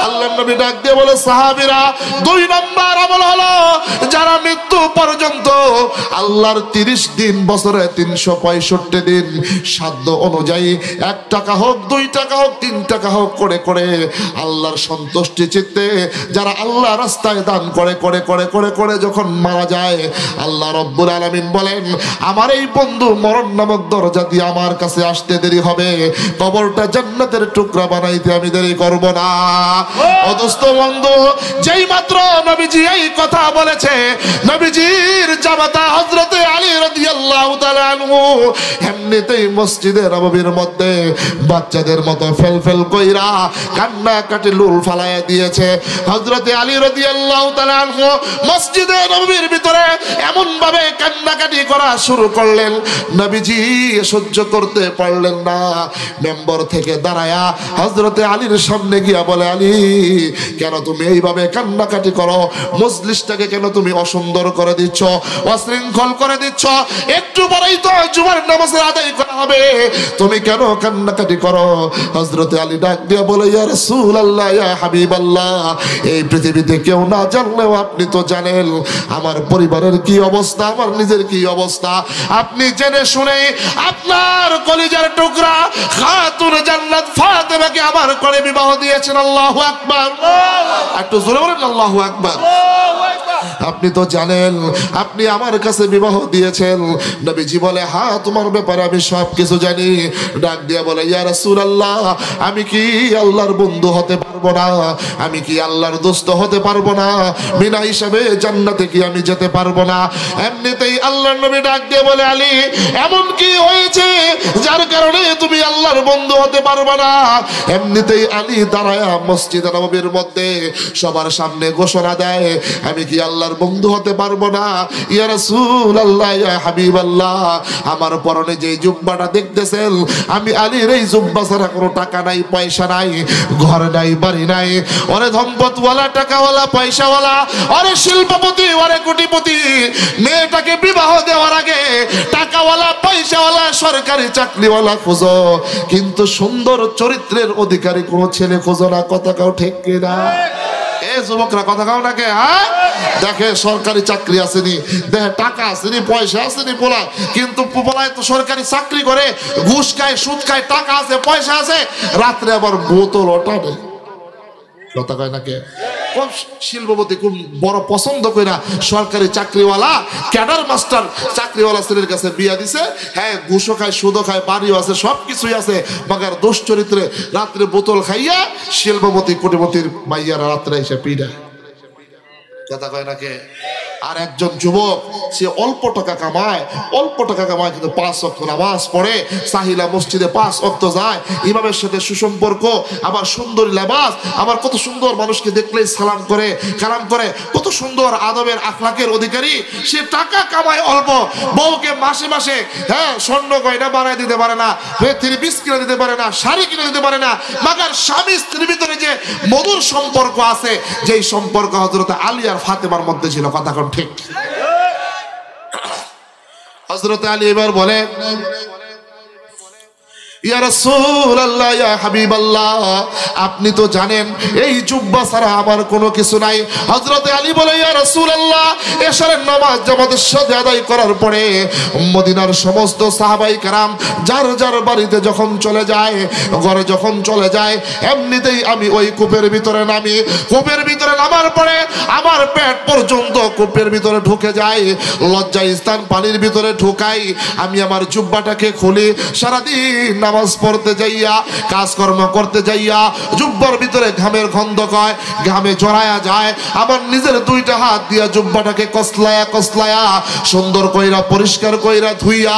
Speaker 1: আল্লাহর নবী ডাক দিয়ে বলে, সাহাবীরা 2 নম্বর আমল হলো যারা মৃত্যু পর্যন্ত আল্লাহর 30 দিন, বছরে 365 দিন সাধ্য অনুযায়ী 1 টাকা হোক, 2 টাকা হোক, 3 টাকা হোক করে করে আল্লাহর সন্তুষ্টি চিত্তে যারা আল্লাহ রাস্তায় দান করে করে করে করে করে যখন মারা যায়, আল্লাহ রাব্বুল আলামিন বলেন আমার এই বন্ধু মরণ নামক দরজা দিয়ে আমার কাছে আসতে দেরি হবে, কবরটা জান্নাতের টুকরা বানাইতে আমি দেরি করব না। ও দোস্ত বন্ধু, যেই মাত্র নবীজি এই কথা বলেছে, নবীজির জামাতা হযরতে আলী রাদিয়াল্লাহু তাআলা আনহু এমনিতেই মসজিদে নববীর মধ্যে বাচ্চাদের মতো ফেলফেল কইরা কান্নাকাটি লুল ফালায়া দিয়েছে। হযরতে আলী রাদিয়াল্লাহু তাআলা আনহু মসজিদে নববীর ভিতরে এমন ভাবে কান্নাকাটি করা শুরু করলেন, নবীজি সহ্য করতে পারলেন না। মেম্বার থেকে দাঁড়ায়া হযরতে আলীর সামনে গিয়া বলে, আলী কেন তুমি এইভাবে কান্নাকাটি করো? মজলিসটাকে কেন তুমি অসুন্দর করে দিচ্ছ, অশৃঙ্খল করে দিচ্ছ? একটু পরেই তো জুমার নামাজের আদায় করা হবে, তুমি কেন কান্নাকাটি করো? হযরতে আলী ডাক দিয়ে বলে, ইয়া রাসূলুল্লাহ, ইয়া হাবিবাল্লাহ, এই পৃথিবীতে কেউ না জানলেও আপনি তো জানেন আমার পরিবারের কি অবস্থা, আমার নিজের কি অবস্থা। আপনি জেনে শুনে আপনার কলিজার টুকরা খাতুন জান্নাত ফাতেমাকে আমার করে বিবাহ দিয়েছেন। আল্লাহু আকবার। একটু জোরে বলেন আল্লাহু আকবার। আপনি তো জানেন আপনি আমার কাছে বিবাহ দিয়েছেন। নবীজি বলে, হ্যাঁ তোমার ব্যাপারে আমি সব কিছু জানি। ডাক দিয়া বলে, ইয়া রাসূলুল্লাহ, আমি কি আল্লাহর বন্ধু হতে পারবো পারবো না? আমি কি আল্লাহর দোস্ত হতে পারবো না? বিনা হিসাবে জান্নাতে কি আমি যেতে পারবো না? এমনিতেই আল্লাহর নবী ডাক দিয়ে বলে, আলী এমন কি হয়েছে যার কারণে তুমি আল্লাহর বন্ধু হতে পারবে না? এমনিতেই আলী দাঁড়ায় মসজিদ নববীর মধ্যে সবার সামনে ঘোষণা দেয়, আমি কি আল্লাহর বন্ধু হতে পারবো না? ইয়া রাসূলুল্লাহ, ইয়া হাবিবাল্লাহ, আমার পরনে যে জুব্বাটা দেখতেছেন, আমি আলীর এই জুব্বা ছাড়া কোনো টাকা নাই, পয়সা নাই, ঘর নাই, বাড়ি নাই। ওরে সম্পদওয়ালা, টাকাওয়ালা, পয়সাওয়ালা, ওরে শিল্পপতি, ওরে কোটিপতি, মেয়েটাকে বিবাহ দেওয়ার আগে টাকাওয়ালা, পয়সাওয়ালা, সরকারি চাকরিওয়ালা খোঁজো, কিন্তু সুন্দর চরিত্রের অধিকারী কোনো ছেলে খোঁজো না। কথা কাও ঠিক কিনা? যুবকরা কথা কাও নাকি? হ্যাঁ, দেখে সরকারি চাকরি আসেনি, দেখে টাকা আসেনি, পয়সা আসেনি পোলা, কিন্তু পোলায় তো সরকারি চাকরি করে, ঘুষ খায়, সুদ খায়, টাকা আছে, পয়সা আছে, রাত্রে আবার বোতল টানে। কথা কয় নাকি? খুব শিল্পপতি, খুব বড় পছন্দ করে না সরকারি চাকরিওয়ালা, ক্যাডার মাস্টার চাকরিওয়ালা ছেলের কাছে বিয়া দিছে। হ্যাঁ, ঘুষও খায়, সুদও খায়, বাড়িও আছে, সব কিছুই আছে, মাগার দোষ চরিত্রে রাত্রে বোতল খাইয়া শিল্পপতি কোটিপতির মাইয়ারা রাত্রে এসে পিড়ায়। কথা কয় নাকি? আর একজন যুবক, সে অল্প টাকা কামায়, কিন্তু 5 ওয়াক্ত নামাজ পড়ে, সাহিলা মসজিদে 5 ওয়াক্ত যায়, ইমামের সাথে সুসম্পর্ক, আবার সুন্দর লেবাস, আবার কত সুন্দর, মানুষকে দেখলেই সালাম করে, কালাম করে, কত সুন্দর আদবের আখলাকের অধিকারী। সে টাকা কামায় অল্প, বউকে মাসে মাসে স্বর্ণ গয়না বানায় দিতে পারে না, 3 পিস কিনে দিতে পারে না, শাড়ি কিনে দিতে পারে না, মাগার স্বামী স্ত্রীর ভিতরে যে মধুর সম্পর্ক আছে, যেই সম্পর্ক হযরত আলী আর ফাতেমার মধ্যে ছিল। কথা কোন ঠিক? হযরত আলী এবার বলে, ইয়া রাসূলুল্লাহ, ইয়া হাবিবাল্লাহ, আপনি তো জানেন এই জুব্বা ছাড়া আমার কোনো কিছু নাই। হযরত আলী বলে, ইয়া রাসূলুল্লাহ, এশারের নামাজ জামাতের সাথে আদায় করার পরে মদিনার সমস্ত সাহাবায়ে কেরাম যার যার বাড়িতে যখন চলে যায়, ঘরে যখন চলে যায়, এমনিতেই আমি ওই কূপের ভিতরে নামি। কূপের ভিতরে নামার পরে আমার পেট পর্যন্ত কূপের ভিতরে ঢুকে যায়, লজ্জায় স্থান পানির ভিতরে ঢুকাই। আমি আমার জুব্বাটাকে খুলি, সারাদিন নামাজ পড়তে যাইয়া, কাজকর্ম করতে যাইয়া জুব্বার ভিতরে ঘামের খন্দক হয়, ঘামে জড়ায়া যায়। আমার নিজের 2টা হাত দিয়া জুব্বাটাকে কসলায়া সুন্দর কইরা, পরিষ্কার কইরা, ধুইয়া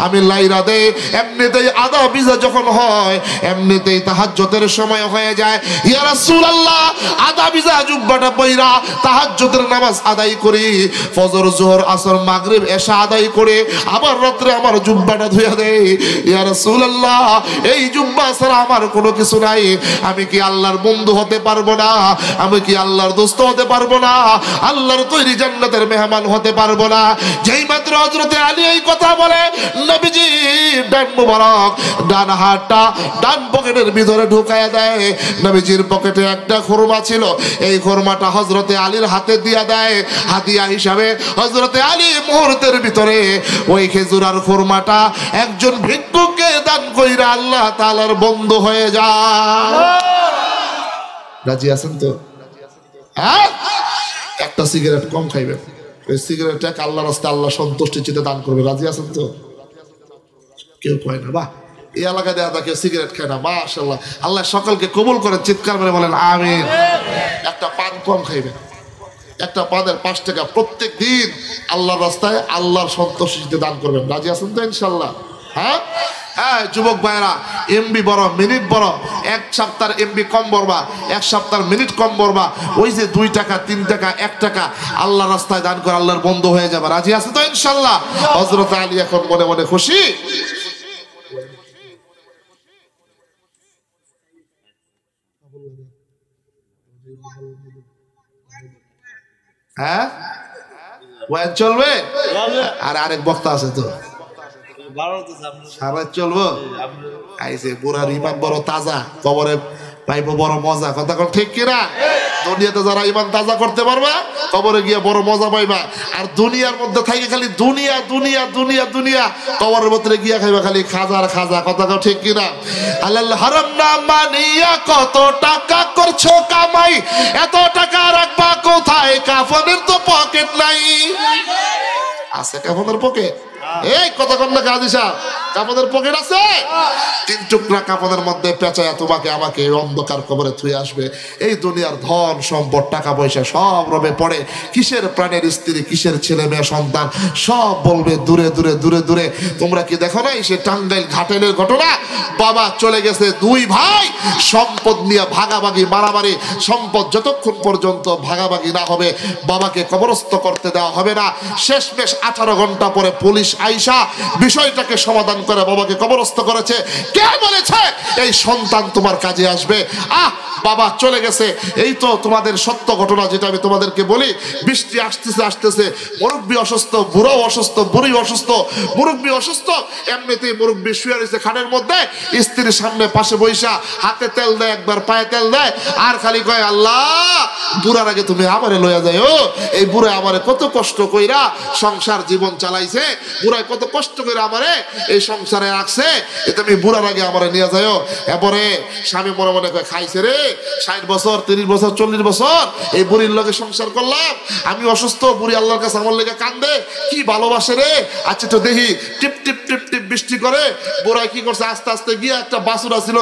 Speaker 1: আমি লাইরা দেই। এমনিতেই আদা ভিজা যখন হয়, এমনিতেই তাহাজ্জুদের সময় হয়ে যায়। ইয়া রাসূলুল্লাহ, আদা ভিজা জুব্বাটা পইরা তাহাজ্জুদের নামাজ আদায় করি, ফজর, যোহর, আসর, মাগরিব, এশা আদায় করে আবার রাত্রে আমার জুব্বাটা ধুইয়া দেই। ইয়া রাসূলুল্লাহ, এই জুব্বা ছাড়া আমার কোনো কিছু নাই। আমি কি আল্লাহর বন্ধু হতে পারবো না? আমি কি আল্লাহর দোস্ত হতে পারবো না? আল্লাহর তৈরি জান্নাতের মেহমান হতে পারবো না? যেই মাত্র হযরত আলী এই কথা বলে, নবীজি ডান মুবারক, ডান হাতটা ডান পকেটের ভিতরে ঢুকায়া দেয়। নবীজির পকেটে একটা খুরমা ছিল, এই খুরমাটা হযরত আলীর হাতে দিয়া দেয় হাদিয়া হিসাবে। হযরত আলী মুহূর্তের ভিতরে ওই খেজুরার খুরমাটা একজন ভিক্ষুককে দান কইরা আল্লাহ তাআলার বন্ধু হয়ে যায়। রাজি আছেন তো? হ্যাঁ, একটা সিগারেট কম খাইবেন, ওই সিগারেটটাকে আল্লাহর রাস্তায় আল্লাহ সন্তুষ্টির চিত্তে দান করবে। রাজি আছেন তো? কেউ কয় না। বাহ, এই এলাকায় দেখা কেউ সিগারেট খায় না। মাশাআল্লাহ, আল্লাহ সকলকে কবুল করেন, চিৎকার করে বলেন আমিন। একটা পান কম খাইবেন, একটা পানের 5 টাকা প্রত্যেক দিন আল্লাহর রাস্তায় আল্লাহর সন্তুষ্টিতে দান করবেন। রাজি আছেন তো ইনশাআল্লাহ? হ্যাঁ হ্যাঁ, যুবক ভাইরা, এমবি বড়, মিনিট বড়, 1 সপ্তাহের এমবি কম বলবা, 1 সপ্তাহের মিনিট কম বলবা, ওই যে 2 টাকা, 3 টাকা, 1 টাকা আল্লাহর রাস্তায় দান করে আল্লাহর বন্ধু হয়ে যাবে। রাজি আছে তো ইনশাআল্লাহ? হযরত আলী এখন মনে মনে খুশি। হ্যাঁ, ওয়াজ চলবে? আর আরেক বক্তা আছে তো, সারা চলবো। আইসে বুড়ার ইমান বড় তাজা, কবরে পাইব বড় মজা। কথা কোন ঠিক কিনা? দুনিয়াতে যারা ইমান তাজা করতে পারবা, কবরে গিয়া বড় মজা পাইবা। আর দুনিয়ার মধ্যে থাকি খালি দুনিয়া দুনিয়া দুনিয়া দুনিয়া, কবরের ভিতরে গিয়া খাইবা খালি খাজার খাজা। কথা কোন ঠিক কিনা? আল্লাহ হারাম না মানিয়া কত টাকা করছো কামাই, এত টাকা রাখবা কোথায়? কাফনের তো পকেট নাই। আছে কাফনের পকেট? এই কথা কোন না গাজী সাহেব? কাপড়ের পকেট আছে? 3 টুকরা কাপড়ের মধ্যে পেঁচায়া তোমাকে আমাকে অন্ধকার কবরে থুয়ে আসবে। এই দুনিয়ার ধন সম্পদ টাকা পয়সা সব রবে পড়ে, কিসের প্রাণের স্ত্রী, কিসের ছেলে মেয়ে সন্তান, সব বলবে দূরে দূরে দূরে দূরে। তোমরা কি দেখো নাই সে টাঙ্গাইল ঘাটেলের ঘটনা? বাবা চলে গেছে, 2 ভাই সম্পদ নিয়ে ভাগাভাগি মারামারি। সম্পদ যতক্ষণ পর্যন্ত ভাগাভাগি না হবে বাবাকে কবরস্থ করতে দেওয়া হবে না। শেষমেশ 18 ঘন্টা পরে পুলিশ আইসা বিষয়টাকে সমাধান করে বাবাকে কবরস্থ করেছে। কে বলেছে এই সন্তান তোমার কাজে আসবে? বাবা চলে গেছে। এই তো তোমাদের সত্য ঘটনা, যেটা আমি তোমাদেরকে বলি। বৃষ্টি আসতেছে আসতেছে, মুরব্বী অসুস্থ, বুড়ো অসুস্থ, বুড়ি অসুস্থ। মুরব্বী অসুস্থ, এমনিতেই মুরব্বী শুয়ে রয়েছে খাটের মধ্যে, স্ত্রীর সামনে পাশে বৈশা হাতে তেল দেয়, একবার পায়ে তেল দেয়, আর খালি কয় আল্লাহ বুড়ার আগে তুমি আমারে লইয়া যায়। ও এই বুড়া আমারে কত কষ্ট কইরা সংসার জীবন চালাইছে, বুড়ায় কত কষ্ট করে আমারে এই সংসারে রাখছে, এ তুমি বুড়ার আগে আমারে নিয়ে যায়। এরপরে স্বামী মনে মনে কয় খাইছে রে, 60 বছর 30 বছর 40 বছর এই বুড়ির লগে সংসার করলাম, আমি অসুস্থ, বুড়ি আল্লাহর কাছে আমার লেগে কান্দে, কি ভালোবাসে রে। আচ্ছা তো দেখি, টিপ টিপ টিপ টিপ বৃষ্টি করে। বুড়াই কি করছে, আস্তে আস্তে গিয়ে একটা বাছুর আছিল,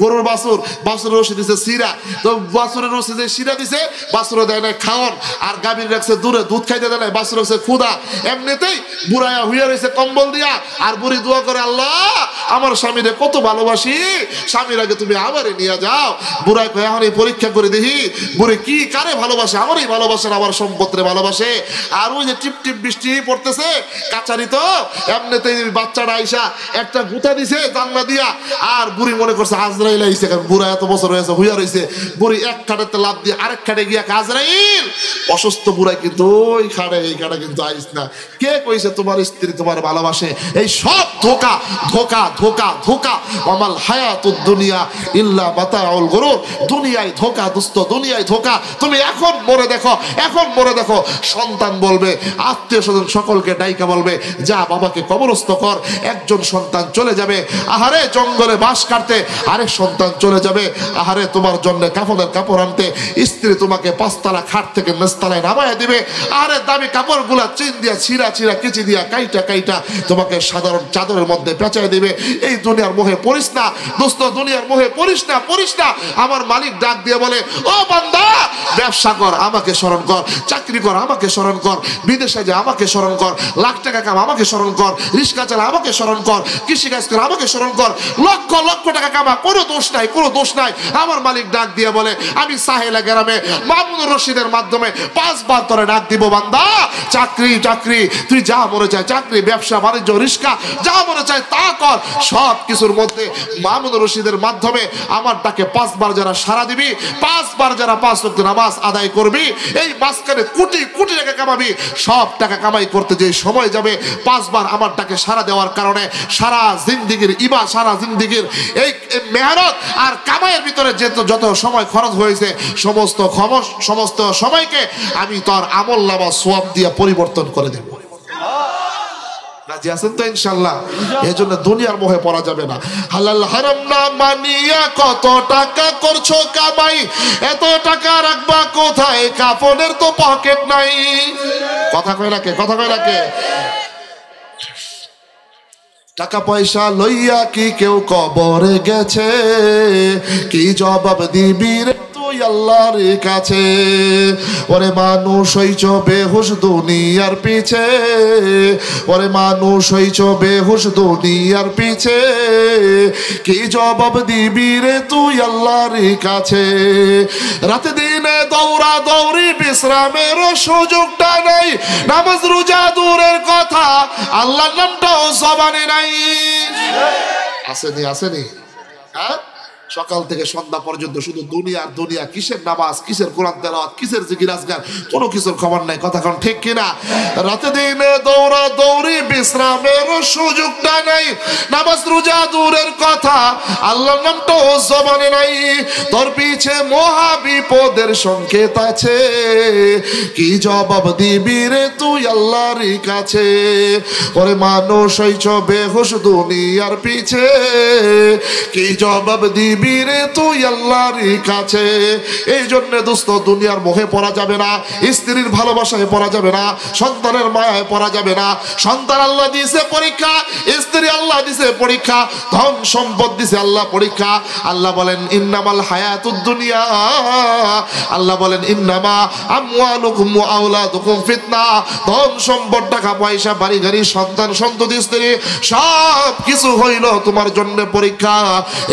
Speaker 1: গরুর বাছুর, বাছুরের রশি দিছে শিরা, তো বাছুরের রশি যে শিরা দিছে, বাছুরে দেয় নাই খাওয়ান, আর গাভীর রাখছে দূরে, দুধ খাইতে দেয় নাই, বাছুর রাখছে ক্ষুধা। এমনিতেই বুড়াইয়া হইয়া রয়েছে কম্বল দিয়া, আর বুড়ি দোয়া করে আল্লাহ আমার স্বামীরে কত ভালোবাসি, স্বামীর আগে তুমি আমারে নিয়ে যাও। বুড়াই কয় এখন এই পরীক্ষা করে দেখি বুড়ি কি কারে ভালোবাসে, আমারই ভালোবাসে, আমার সম্পত্তিরে ভালোবাসে। আর ওই যে টিপ টিপ বৃষ্টি পড়তেছে, কাচারি তো এমনিতেই বাচ্চাটা আইসা একটা গুতা দিছে জানলা দিয়া, আর বুড়ি মনে করছে আজরাইল আইছে, কারণ বুড়া এত বছর হয়েছে হইয়া রয়েছে। বুড়ি এক খাটেতে লাভ দিয়ে আরেক খাটে গিয়া আজরাইল, অসুস্থ বুড়াই কিন্তু ওই খাটে এই খাটে কিন্তু আইস না। কে কইছে তোমার স্ত্রী তোমার ভালোবাসে? এই সব ধোকা ধোকা ধোকা ধোকা। আমাল হায়াতুদ দুনিয়া ইল্লা মাতাউল গুরুর। দুনিয়ায় ধোকা দোস্ত, দুনিয়ায় ধোকা। তুমি এখন মরে দেখো, এখন মরে দেখো, সন্তান বলবে, আত্মীয় স্বজন সকলকে ডাইকা বলবে যা বাবাকে কবরস্থ কর। একজন সন্তান চলে যাবে আহারে জঙ্গলে বাঁশ কাটতে, আরেক সন্তান চলে যাবে আহারে তোমার জন্য কাফনের কাপড় আনতে। স্ত্রী তোমাকে 5 তলা খাট থেকে নিচতলায় নামায়া দিবে, আরে দামি কাপড়গুলা চিন দিয়া ছিঁড়া ছিঁড়া কিচি দিয়া কাইটা কাইটা তোমাকে সাধারণ চাদরের মধ্যে পেঁচায় দিবে। এই দুনিয়ার মোহে পড়িস না দোস্ত, দুনিয়ার মোহে পড়িস না, পড়িস না। আমার মালিক ডাক দিয়ে বলে, ও বান্দা ব্যবসা কর আমাকে স্মরণ কর, চাকরি কর আমাকে স্মরণ কর, বিদেশে যা আমাকে স্মরণ কর, লাখ টাকা কাম আমাকে স্মরণ কর, রিক্সা চালা আমাকে স্মরণ কর, কৃষিকাজ কর আমাকে স্মরণ কর, লক্ষ লক্ষ টাকা কামা, কোনো দোষ নাই, কোনো দোষ নাই। আমার মালিক ডাক দিয়ে বলে, আমি সাহেলা গ্রামে মামুনুর রশিদের মাধ্যমে 5 বার তোরে ডাক দিব, বান্দা চাকরি চাকরি, তুই যা মনে চায় চাকরি, ব্যবসা বাণিজ্য, রিক্সা, যা মনে চায় তা কর। সব কিছুর মধ্যে মামুনুর রশিদের মাধ্যমে আমার ডাকে 5 বার যারা সারা দিবি, 5 বার যারা 5 ওয়াক্ত নামাজ আদায় করবি, এই মাঝখানে কোটি কোটি টাকা কামাবি। সব টাকা কামাই করতে যে সময় যাবে, 5 বার আমার ডাকে সারা দেওয়ার কারণে সারা জিন্দিগির ইবা, সারা জিন্দিগির এই মেহনত আর কামাইয়ের ভিতরে যত সময় খরচ হয়েছে সমস্ত সময়কে আমি তোর আমল নামা সওয়াব দিয়ে পরিবর্তন করে দেব। রাজি আছেন তো ইনশাআল্লাহ? এই জন্য দুনিয়ার মোহে পড়া যাবে না। হালাল হারাম না মানিয়া কত টাকা করছো কামাই, এত টাকা রাখবা কোথায়, কাফনের তো পকেট নাই। কথা কয় না কে? কথা কয় না কে? টাকা পয়সা লইয়া কি কেউ কবরে গেছে, কি জবাব দিবি রে তুই আল্লাহর কাছে? ওরে মানুষ হইছ বেহুশ দুনিয়ার পিছে, ওরে মানুষ হইছ বেহুশ দুনিয়ার পিছে, কি জবাব দিবি রে তুই আল্লাহর কাছে? রাতে দিনে দৌড়া দৌড়ি, বিশ্রামের সুযোগটা নেই, নামাজ রোজা দূরের কথা, আল্লাহর নামটাও জবানে নাই। আসেনি আসেনি? হ্যাঁ, সকাল থেকে সন্ধ্যা পর্যন্ত শুধু দুনিয়ার দুনিয়া। কিসের নামাজ, কিসের কোরআন তেলাওয়াত, কিসের জিকির আজকার, কোনো কিছুর খবর নাই। কথা কোন ঠিক কিনা? রাতে দিনে দৌড়া দৌড়ি, বিশ্রামের সুযোগটা নাই, নামাজ রোজা দূরের কথা, আল্লাহর নামটাও জবানে নাই। তোর পিছে মহা বিপদের সংকেত আছে, কি জবাব দিবি রে তুই আল্লাহর কাছে? ওরে মানুষ হইছ বেহুশ দুনিয়ার পিছে, কি জবাব দিবি বীরে তুই আল্লাহর কাছে? এই জন্য দোস্ত দুনিয়ার মোহে পড়া যাবে না, স্ত্রীর ভালোবাসায় পড়া যাবে না, সন্তানের মায়ায় পড়া যাবে না। সন্তান আল্লাহ দিয়েছে পরীক্ষা, স্ত্রী আল্লাহ দিছে পরীক্ষা, ধন সম্পদ দিছে আল্লাহ পরীক্ষা। আল্লাহ বলেন ইন্নামাল হায়াতুদ দুনিয়া, আল্লাহ বলেন ইন্নামা আমওয়ালুকুম ওয়া আওলাদুকুম ফিতনা। ধন সম্পদ, টাকা পয়সা, বাড়ি গাড়ি, সন্তান সন্ততি, স্ত্রী, সব কিছু হইল তোমার জন্য পরীক্ষা।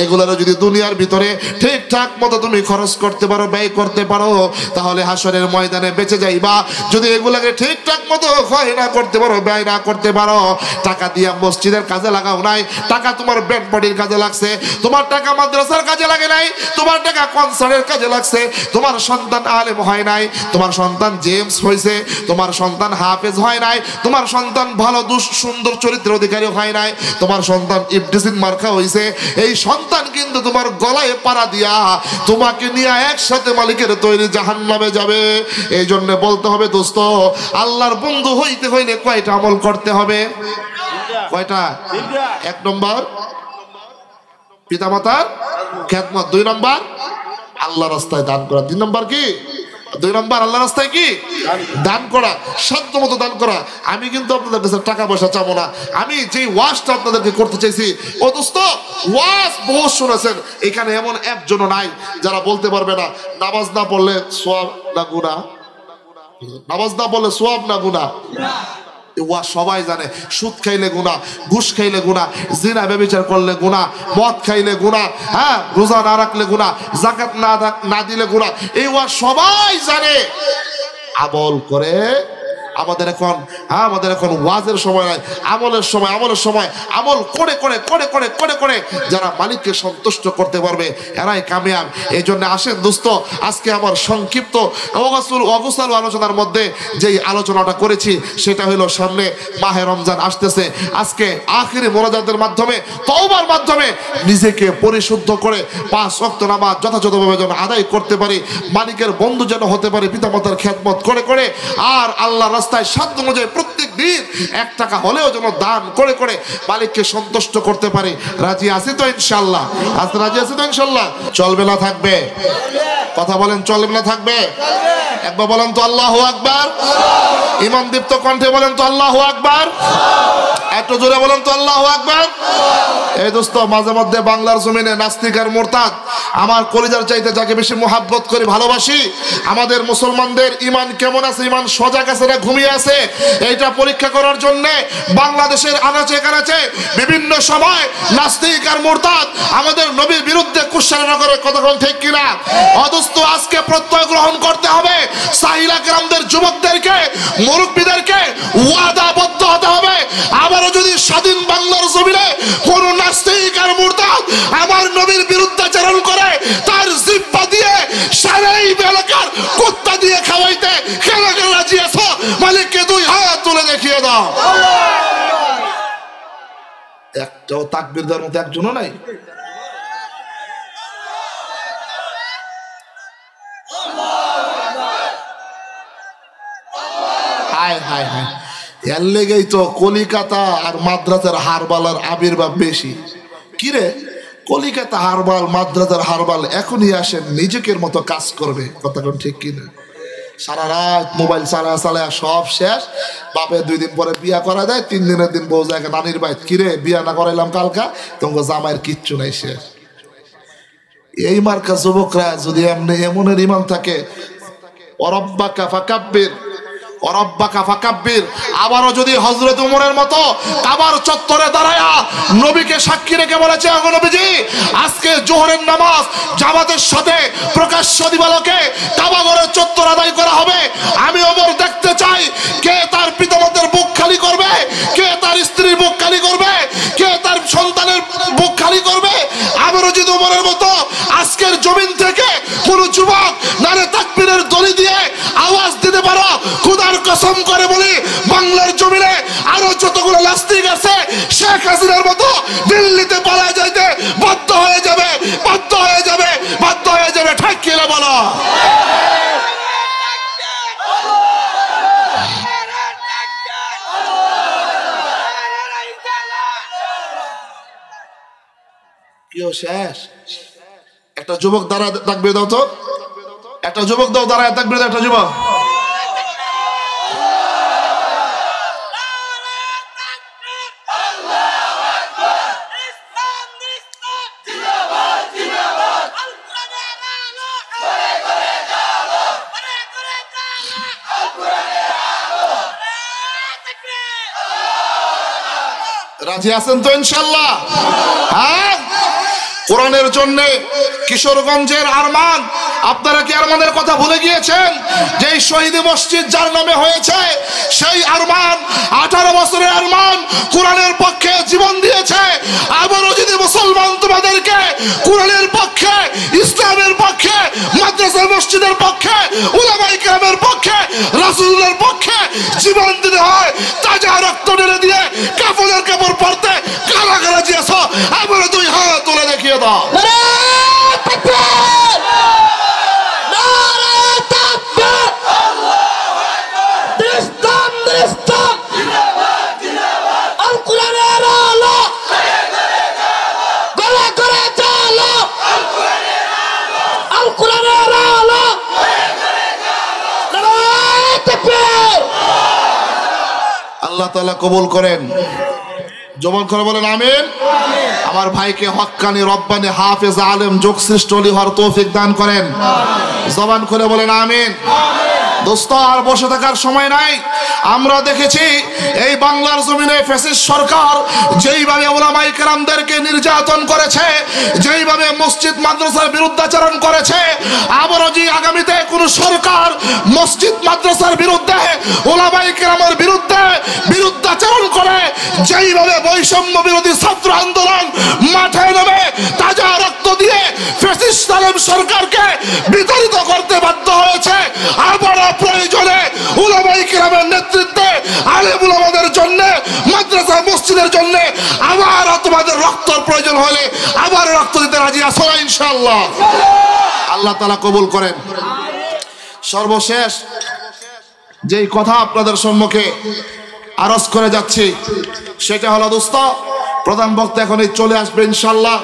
Speaker 1: এগুলোর যদি দুনিয়ার ভিতরে ঠিকঠাক মতো তুমি খরচ করতে পারো, ব্যয় করতে পারো, তাহলে হাসরের ময়দানে বেঁচে যাইবা। যদি এগুলাকে ঠিকঠাক মতো ক্ষয় না করতে পারো, ব্যয় না করতে পারো, টাকা দিয়া মসজিদের কাজে লাগাও নাই, টাকা তোমার ব্যান্ড পার্টির কাজে লাগছে, তোমার টাকা মাদ্রাসার কাজে লাগে নাই, তোমার টাকা কনসার্টের কাজে লাগছে, তোমার সন্তান আলেম হয় নাই, তোমার সন্তান জেমস হয়েছে, তোমার সন্তান হাফেজ হয় নাই, তোমার সন্তান ভালো সুন্দর চরিত্রের অধিকারী হয় নাই, তোমার সন্তান ইবলিসিন মার্কা হয়েছে, এই সন্তান কিন্তু তোমার গলায় পাড়া দিয়া তোমাকে নিয়ে একসাথে মালিকের তৈরি জাহান্নামে যাবে। এই জন্য বলতে হবে দোস্ত, আল্লাহর বন্ধু হইতে হইলে কয়টা আমল করতে হবে? কয়টা? 1 নম্বর পিতামাতার খেদমত, 2 নম্বর আল্লাহ রাস্তায় দান করা, 3 নম্বর কি? 2 নম্বর আল্লাহ রাস্তায় কি দান করা, সাধ্য মতো দান করা। আমি কিন্তু আপনাদের কাছে টাকা পয়সা চাবো না, আমি যে ওয়াজটা আপনাদেরকে করতে চাইছি, ও দোস্ত ওয়াজ বহু শুনেছেন, এখানে এমন একজনও নাই যারা বলতে পারবে না নামাজ না পড়লে সওয়াব না গুনাহ, নামাজ না পড়লে সওয়াব না গুনাহ। ওয়া সবাই জানে, সুদ খাইলে গুনাহ, ঘুষ খাইলে গুনাহ, জিনা ব্যভিচার করলে গুনাহ, মদ খাইলে গুনাহ, হ্যাঁ রোজা না রাখলে গুনাহ, যাকাত না দিলে গুনাহ, এই ওয়া সবাই জানে। আমল করে আমাদের এখন ওয়াজের সময় নাই, আমলের সময় আমল করে করে করে করে করে করে যারা মালিককে সন্তুষ্ট করতে পারবে এরাই কামিয়াব। এই জন্য আসেন দোস্ত, আজকে আমার সংক্ষিপ্ত অগোছালো আলোচনার মধ্যে যেই আলোচনাটা করেছি সেটা হলো সামনে মাহে রমজান আসতেছে। আজকে আখিরি মোনাজাতের মাধ্যমে, তওবার মাধ্যমে নিজেকে পরিশুদ্ধ করে 5 ওয়াক্ত নামাজ যথাযথভাবে যেন আদায় করতে পারি, মালিকের বন্ধু যেন হতে পারি পিতামাতার খেদমত করে করে, আর আল্লাহ রাস্তায় সাধ্য অনুযায়ী প্রত্যেক দিন 1 টাকা হলেও যেন দান করে করে মালিককে সন্তুষ্ট করতে পারি। রাজি আছি তো ইনশাআল্লাহ? আজকে রাজি আছি তো ইনশাআল্লাহ? চলবে না থাকবে? কথা বলেন, চলবে না থাকবে? একবার বলেন তো আল্লাহু আকবার। ইমান দীপ্ত কণ্ঠে বলেন তো আল্লাহু আকবার। একটু জোরে বলেন তো আল্লাহু আকবার। এই দোস্ত, মাঝে মধ্যে বাংলার জমিনে নাস্তিক আর মুরতাদ, আমার কলিজার চাইতে যাকে বেশি মোহাব্বত করি, ভালোবাসি, আমাদের মুসলমানদের ইমান কেমন আছে, ইমান সজাগ আছে না ঘুমিয়ে আছে, এইটা পরীক্ষা করার জন্য বাংলাদেশের আনাচে কানাচে বিভিন্ন সময় নাস্তিক আর মুরতাদ আমাদের নবীর বিরুদ্ধে কুৎসারণা করে। কতক্ষণ ঠিক কিনা? অদোস্ত, আজকে প্রত্যয় গ্রহণ করতে হবে, সাহিলা কেরামদের যুবকদেরকে, মুরব্বীদেরকে ওয়াদাবদ্ধ হতে হবে। আবারও যদি স্বাধীন বাংলার জমিনে কোন নাস্তিক আর মুরতাদ আমার নবীর বিরুদ্ধাচরণ করে, তার জিহ্বা দিয়ে সারাই এলাকার কুত্তা দিয়ে খাওয়াইতে কেন রাজি আছো? মালিককে 2 হাত তুলে দেখিয়ে দাও। একটাও তাকবীর দেওয়ার মতো একজনও নাই। হায় হায় হায়, এর লেগেই তো কলিকাতা আর মাদ্রাসার হারবালার আবির্ভাব বেশি। কিরে, কলিকাতা হারবাল, মাদ্রাসার হারবাল এখনই আসেন, নিজেকের মতো কাজ করবে। কথা কোন ঠিক কিনা? সারা রাত মোবাইল চালায় সব শেষ, বাপে 2 দিন পরে বিয়া করা যায়, 3 দিনের দিন বউ যায় নানির বাইত। কিরে, বিয়া না করাইলাম কালকা, তোমাকে জামাইয়ের কিচ্ছু নাই, শেষ। এই মার্কা যুবকরা যদি এমনের ইমান থাকে, ওয়ারাব্বাকা ফাকাব্বির, ওয়ারাব্বাকা ফাকাব্বির, আবারও যদি হযরত ওমরের মতো কাবার চত্বরে দাঁড়ায়া নবীকে সাক্ষী রেখে বলেছে, ওগো নবীজি আজকে জোহরের নামাজ জামাতের সাথে প্রকাশ্য দিবালোকে কাবা ঘরের চত্বর আদায় করা হবে, আমি ওমর দেখতে চাই কে তার পিতামাতার বুক খালি করবে, কে তার স্ত্রীর বুক খালি করবে, কে তার সন্তানের বুক খালি করবে। আবারও যদি ওমরের মতো আজকের জমিন থেকে কোন যুবক নারে তাকবীরের দড়ি দিয়ে আওয়াজ দিতে পারো, খোদার কসম করে বলি বাংলার জমিনে আরো যতগুলো নাস্তিক আছে শেখ হাসিনার মতো দিল্লিতে পালায় যাইতে বাধ্য হয়ে যাবে, বাধ্য হয়ে যাবে, বাধ্য হয়ে যাবে। ঠিক কিনা বলো? কেউ শেষ? একটা যুবক দাঁড়ায় তাকবীর দাও তো, একটা যুবক দাও দাঁড়ায় তাকবীর দাও, একটা যুবক। রাজি আছেন তো ইনশাআল্লাহ? হ্যাঁ, কোরআনের জন্য কিশোরগঞ্জের আরমান, আপনারা কি আরমানের কথা ভুলে গিয়েছেন? যে শহীদ মসজিদ যার নামে হয়েছে, সেই আরমান 18 বছরের আরমান কোরআনের পক্ষে জীবন দিয়েছে। আবারও যদি মুসলমান তোমাদেরকে কোরআনের পক্ষে, ইসলামের পক্ষে, মাদ্রাসা মসজিদের পক্ষে, উলামায়ে কেরামের পক্ষে, রাসূলের পক্ষে জীবন দিতে হয়, তাজা রক্ত ঢেলে দিয়ে কাফনের কাপড় পরতে কারা কারা জিয়াছো, আবারও দুই হাত তুলে দেখিয়ে দাও। আল্লাহ তাআলা কবুল করেন। জবান করে বলেন আমিন। আমার ভাইকে হক্কানি রব্বানি হাফেজ আলেম যোগশ্রেষ্ঠ ওলি হওয়ার তৌফিক দান করেন। জবান করে বলেন আমিন। দোস্ত, আর বসে থাকার সময় নাই। আমরা দেখেছি এই বাংলার জমিনে ফ্যাসিস্ট সরকার যেইভাবে উলামায়ে কেরামদেরকে নির্যাতন করেছে, যেইভাবে মসজিদ মাদ্রাসার বিরুদ্ধাচরণ করেছে, আবারও যে আগামীতে কোন সরকার মসজিদ মাদ্রাসার বিরুদ্ধে, উলামায়ে কেরামের বিরুদ্ধে বিরুদ্ধাচরণ করে, যেইভাবে বৈষম্য বিরোধী ছাত্র আন্দোলন মাঠে নেমে তাজা রক্ত দিয়ে ফ্যাসিস্ট জালেম সরকারকে বিতাড়িত করতে বাধ্য হয়েছে, আবারও প্রয়োজনে উলামায়ে কেরামের নেতৃত্বে আলেম উলামাদের জন্য, মাদ্রাসা মসজিদের জন্য আবার তোমাদের রক্তের প্রয়োজন হলে আবার রক্ত দিতে রাজি আছো ইনশাআল্লাহ? আল্লাহ তাআলা কবুল করেন। সর্বশেষ যেই কথা আপনাদের সম্মুখে আরজ করে যাচ্ছি সেটা হলো দোস্ত, প্রধান বক্তা এখনই চলে আসবে ইনশাআল্লাহ।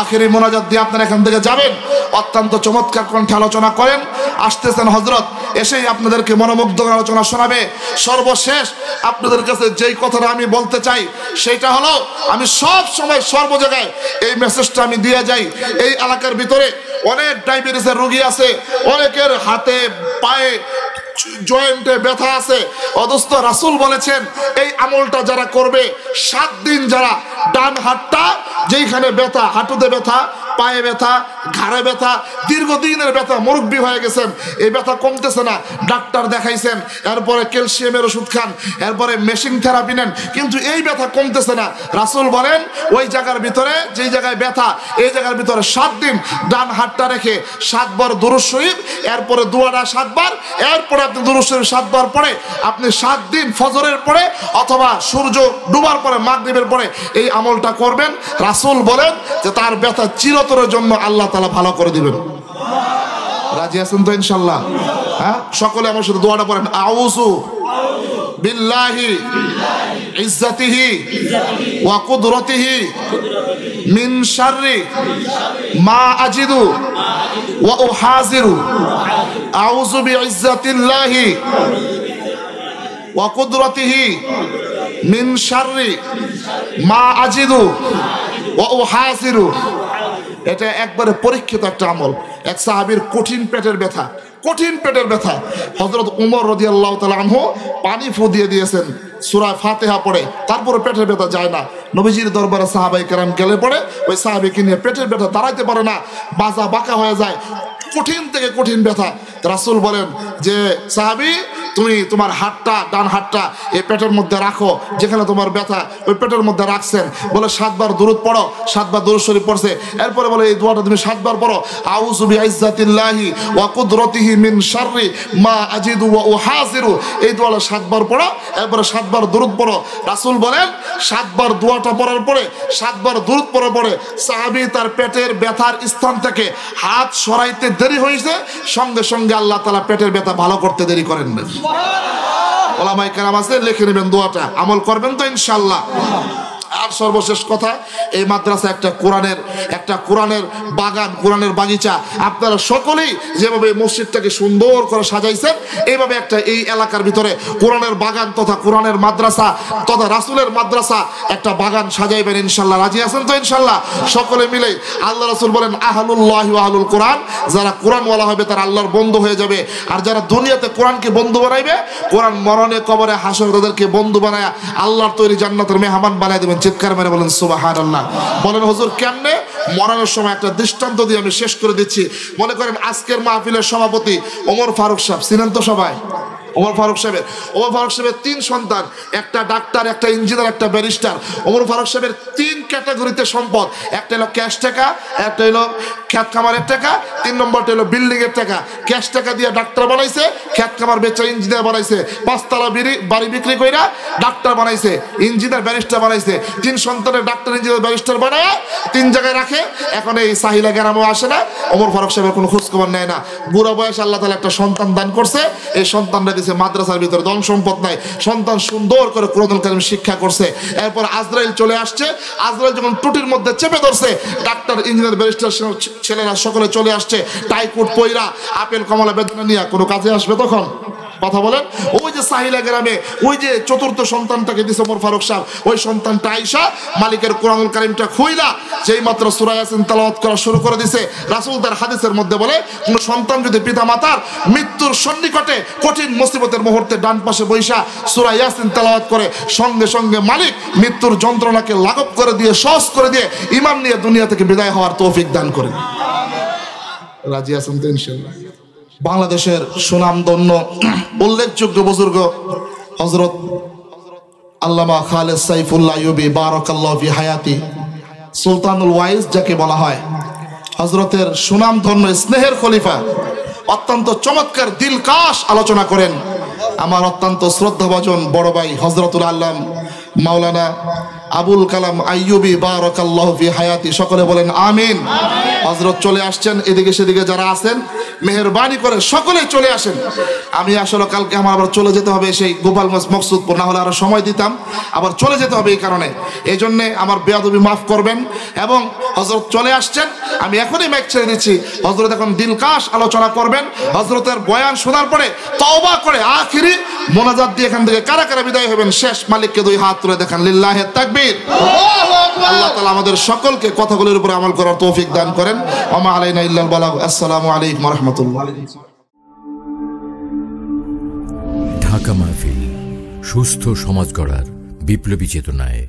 Speaker 1: আখেরি মোনাজাত দিয়ে আপনারা এখান থেকে যাবেন। অত্যন্ত চমৎকার কণ্ঠে আলোচনা করেন। আসতেছেন হযরত, এসেই আপনাদেরকে মনোমুগ্ধকর আলোচনা শোনাবে। সর্বশেষ আপনাদের কাছে যেই কথাটা আমি বলতে চাই সেটা হলো, আমি সব সময় সর্ব জায়গায় এই মেসেজটা আমি দিয়ে যাই। এই এলাকার ভিতরে অনেক ডায়াবেটিসের রোগী আছে, অনেকের হাতে পায়ে জয়েন্টে ব্যথা আছে। অদস্ত রাসূল বলেছেন এই আমলটা যারা করবে 7 দিন, যারা ডান হাতটা যেইখানে ব্যথা, হাঁটুতে ব্যথা, পায়ে ব্যথা, ঘাড়ে ব্যথা, দীর্ঘদিনের ব্যথা, মুরব্বি হয়ে গেছেন, এই ব্যথা কমতেছে না, ডাক্তার দেখাইছেন, এরপরে ক্যালসিয়ামের ওষুধ খান, এরপরে মেশিন থেরাপি নেন, কিন্তু এই ব্যথা কমতেছে না। রাসূল বলেন ওই জায়গার ভিতরে, যেই জায়গায় ব্যথা, এই জায়গার ভিতরে 7 দিন ডান হাতটা রেখে 7 বার দুরূদ শরীফ, এরপরে দোয়াটা 7 বার, এরপরে আপনি দুরূদ শরীফ 7 বার পড়ে আপনি 7 দিন ফজরের পরে অথবা সূর্য ডুবার পরে, মাগরিবের পরে এই আমলটা করবেন। রাসূল বলেন যে তার ব্যথা চিরতরের জন্য আল্লাহ তাআলা ভালো করে দিবেন। রাজি আছেন তো ইনশাআল্লাহ? হ্যাঁ, সকলে আমার সাথে দোয়াটা পড়েন। আউযু বিল্লাহি ইজ্জাতিহি ওয়া কুদরতিহি মিন শাররি মা আজিদু ওয়া উহাজিরু। আউযু বিইজ্জাতিল্লাহি ওয়া কুদরতিহি মিন শাররি মা আজিদু ওয়া উহাজিরু। এটা একবারে পরীক্ষিত একটা আমল। এক সাহাবীর কঠিন পেটের ব্যথা, কঠিন পেটের ব্যথা, হযরত উমর রাদিয়াল্লাহু তাআলা আনহু পানি ফু দিয়ে দিয়েছেন, সূরা ফাতিহা পড়ে, তারপরে পেটের ব্যথা যায় না। নবীজির দরবারে সাহাবায়ে কেরাম গেলে পড়ে ওই সাহাবীকে নিয়ে পেটের ব্যথা দাঁড়াইতে পারে না, বাজা বাঁকা হয়ে যায়, কঠিন থেকে কঠিন ব্যথা। রাসূল বলেন যে সাহাবী, তুমি তোমার হাতটা, ডান হাতটা এই পেটের মধ্যে রাখো, যেখানে তোমার ব্যথা ওই পেটের মধ্যে রাখছেন। বলে 7 বার দুরূদ পড়ো, 7 বার দুরূদ শরীফ পড়ছে। এরপরে বলে এই দোয়াটা তুমি 7 বার পড়ো, আউযু বিইজ্জাতিল্লাহি ওয়া কুদরতিহি মিন শাররি মা আজিদু ওয়া উহাজিরু। এই দোয়াটা 7 বার পড়ো, এরপরে 7 বার দুরূদ পড়ো। রাসূল বলেন 7 বার দোয়াটা পড়ার পরে, 7 বার দুরূদ পড়ার পরে সাহাবী তার পেটের ব্যথার স্থান থেকে হাত সরাইতে দেরি হয়েছে, সঙ্গে সঙ্গে আল্লাহ তাআলা পেটের ব্যথা ভালো করতে দেরি করেন না। ওলামায়ে কেরাম আছে, লিখে নেবেন দোয়াটা, আমল করবেন তো ইনশাআল্লাহ। আর সর্বশেষ কথা, এই মাদ্রাসা একটা কোরআনের বাগান, কোরআনের বাগিচা। আপনারা সকলেই যেভাবে মসজিদটাকে সুন্দর করে সাজাইছেন, এইভাবে একটা এই এলাকার ভিতরে কোরআনের বাগান তথা কোরআনের মাদ্রাসা তথা রাসূলের মাদ্রাসা একটা বাগান সাজাইবেন ইনশাআল্লাহ। রাজি আছেন তো ইনশাআল্লাহ? সকলে মিলে আল্লাহ রাসূল বলেন আহলুল্লাহি ওয়া আহলুল কোরআন, যারা কোরআনওয়ালা হবে তারা আল্লাহর বন্ধু হয়ে যাবে। আর যারা দুনিয়াতে কোরআনকে বন্ধু বানাইবে, কোরআন মরণে কবরে হাসরে তাদেরকে বন্ধু বানায়া আল্লাহর তৈরি জান্নাতের মেহমান বানায় দেবেন। চিৎকার মেরে বলেন সুবহানাল্লাহ। বলেন হুজুর কেমনে? মরানোর সময় একটা দৃষ্টান্ত দিয়ে আমি শেষ করে দিচ্ছি। মনে করেন আজকের মাহফিলের সভাপতি ওমর ফারুক সাহেব, চিনেন তো সবাই ওমর ফারুক সাহেবের 3 সন্তান, একটা ডাক্তার, একটা ইঞ্জিনিয়ার, একটা ব্যারিস্টার। ওমর ফারুক সাহেবের 3 ক্যাটাগরিতে সম্পদ। একটা হলো ক্যাশ টাকা, একটা হলো খ্যাত খামারের টাকা, 3 নম্বরটা হলো বিল্ডিং এর টাকা। ক্যাশ টাকা দিয়ে ডাক্তার বানাইছে, খ্যাত খামার বেচা ইঞ্জিনিয়ার বানাইছে, 5 তলা বাড়ি বিক্রি কইরা ডাক্তার বানাইছে, ইঞ্জিনিয়ার ব্যারিস্টার বানাইছে। 3 সন্তানের ডাক্তার ইঞ্জিনিয়ার ব্যারিস্টার বানায় 3 জায়গায় রাখে। এখন এই সাহিলা গ্রামও আসে না, ওমর ফারুক সাহেবের কোনো খোঁজ খবর নেয় না। বুড়া বয়সে আল্লাহ তাআলা একটা সন্তান দান করছে, এই সন্তানরা দিয়েছে মাদ্রাসার ভিতরে, ধন সম্পদ নাই, সন্তান সুন্দর করে কুরআনুল কারীম শিক্ষা করছে। এরপর আজরাইল চলে আসছে, আজরাইল যখন টুটির মধ্যে চেপে ধরছে, ডাক্তার ইঞ্জিনিয়ার ব্যারিস্টার ছেলেরা সকলে চলে আসছে টাই কোট পইরা, আপেল কমলা বেদনা নিয়ে। কোনো কাজে আসবে তখন? কথা বলেন। ওই যে সাহিলা গ্রামে ওই যে 4র্থ সন্তানটাকে দিছে ওমর ফারুক সাহেব, ওই সন্তানটা আয়েশা মালিকের কুরআনুল কারীমটা খুইলা যেই মাত্র সূরা ইয়াসিন তেলাওয়াত করা শুরু করে দিছে, রাসূল তার হাদিসের মধ্যে বলে কোন সন্তান যদি পিতামাতার মৃত্যুর সন্নিকটে কঠিন মুসিবতের মুহূর্তে ডান পাশে বৈশা সূরা ইয়াসিন তেলাওয়াত করে, সঙ্গে সঙ্গে মালিক মৃত্যুর যন্ত্রণাকে লাঘব করে দিয়ে, সহজ করে দিয়ে ঈমান নিয়ে দুনিয়া থেকে বিদায় হওয়ার তৌফিক দান করেন। রাজি আছেন তো ইনশাআল্লাহ? বাংলাদেশের সুনামধন্য উল্লেখযোগ্য বুজুর্গ হযরত আল্লামা খালেদ সাইফুল্লাহ আইয়ুবী বারাকাল্লাহু ফি হায়াতি, সুলতানুল ওয়াইজ যাকে বলা হয়, হযরতের সুনামধন্য স্নেহের খলিফা, অত্যন্ত চমৎকার দিলকাশ আলোচনা করেন আমার অত্যন্ত শ্রদ্ধাভাজন বড় ভাই হযরতুল আল্লাম মাওলানা আবুল কালাম আইয়ুবী বারাকাল্লাহু ফি হায়াতি। সকলে বলেন আমিন। হযরত চলে আসছেন, এদিকে সেদিকে যারা আছেন মেহেরবানি করে সকলে চলে আসেন। আমি আসলে কালকে আমার আবার চলে যেতে হবে সেই গোপালগঞ্জ মকসুদপুর, না হলে আরো সময় দিতাম, আবার চলে যেতে হবে এই কারণে, এই জন্যে আমার বেয়াদবি মাফ করবেন। এবং হযরত চলে আসছেন, আমি এখনই মাইক ছেড়ে দিচ্ছি। হযরত এখন দিলকাশ আলোচনা করবেন। হযরতের বয়ান শোনার পরে তওবা করে আখিরি মোনাজাত দিয়ে এখান থেকে কারা কারা বিদায় হবেন, শেষ মালিককে 2 হাত তুলে দেখান লিল্লাহি তাকবীর। আল্লাহ তাআলা আমাদের সকলকে কথাগুলোর উপর আমল করার তৌফিক দান করেন। ওয়া মা আলাইনা ইল্লাল বালাগ। আসসালামু আলাইকুম ওয়া রাহমাতুল্লাহ।
Speaker 2: ঢাকা মাহফিল সুস্থ সমাজ গড়ার বিপ্লবী চেতনায়।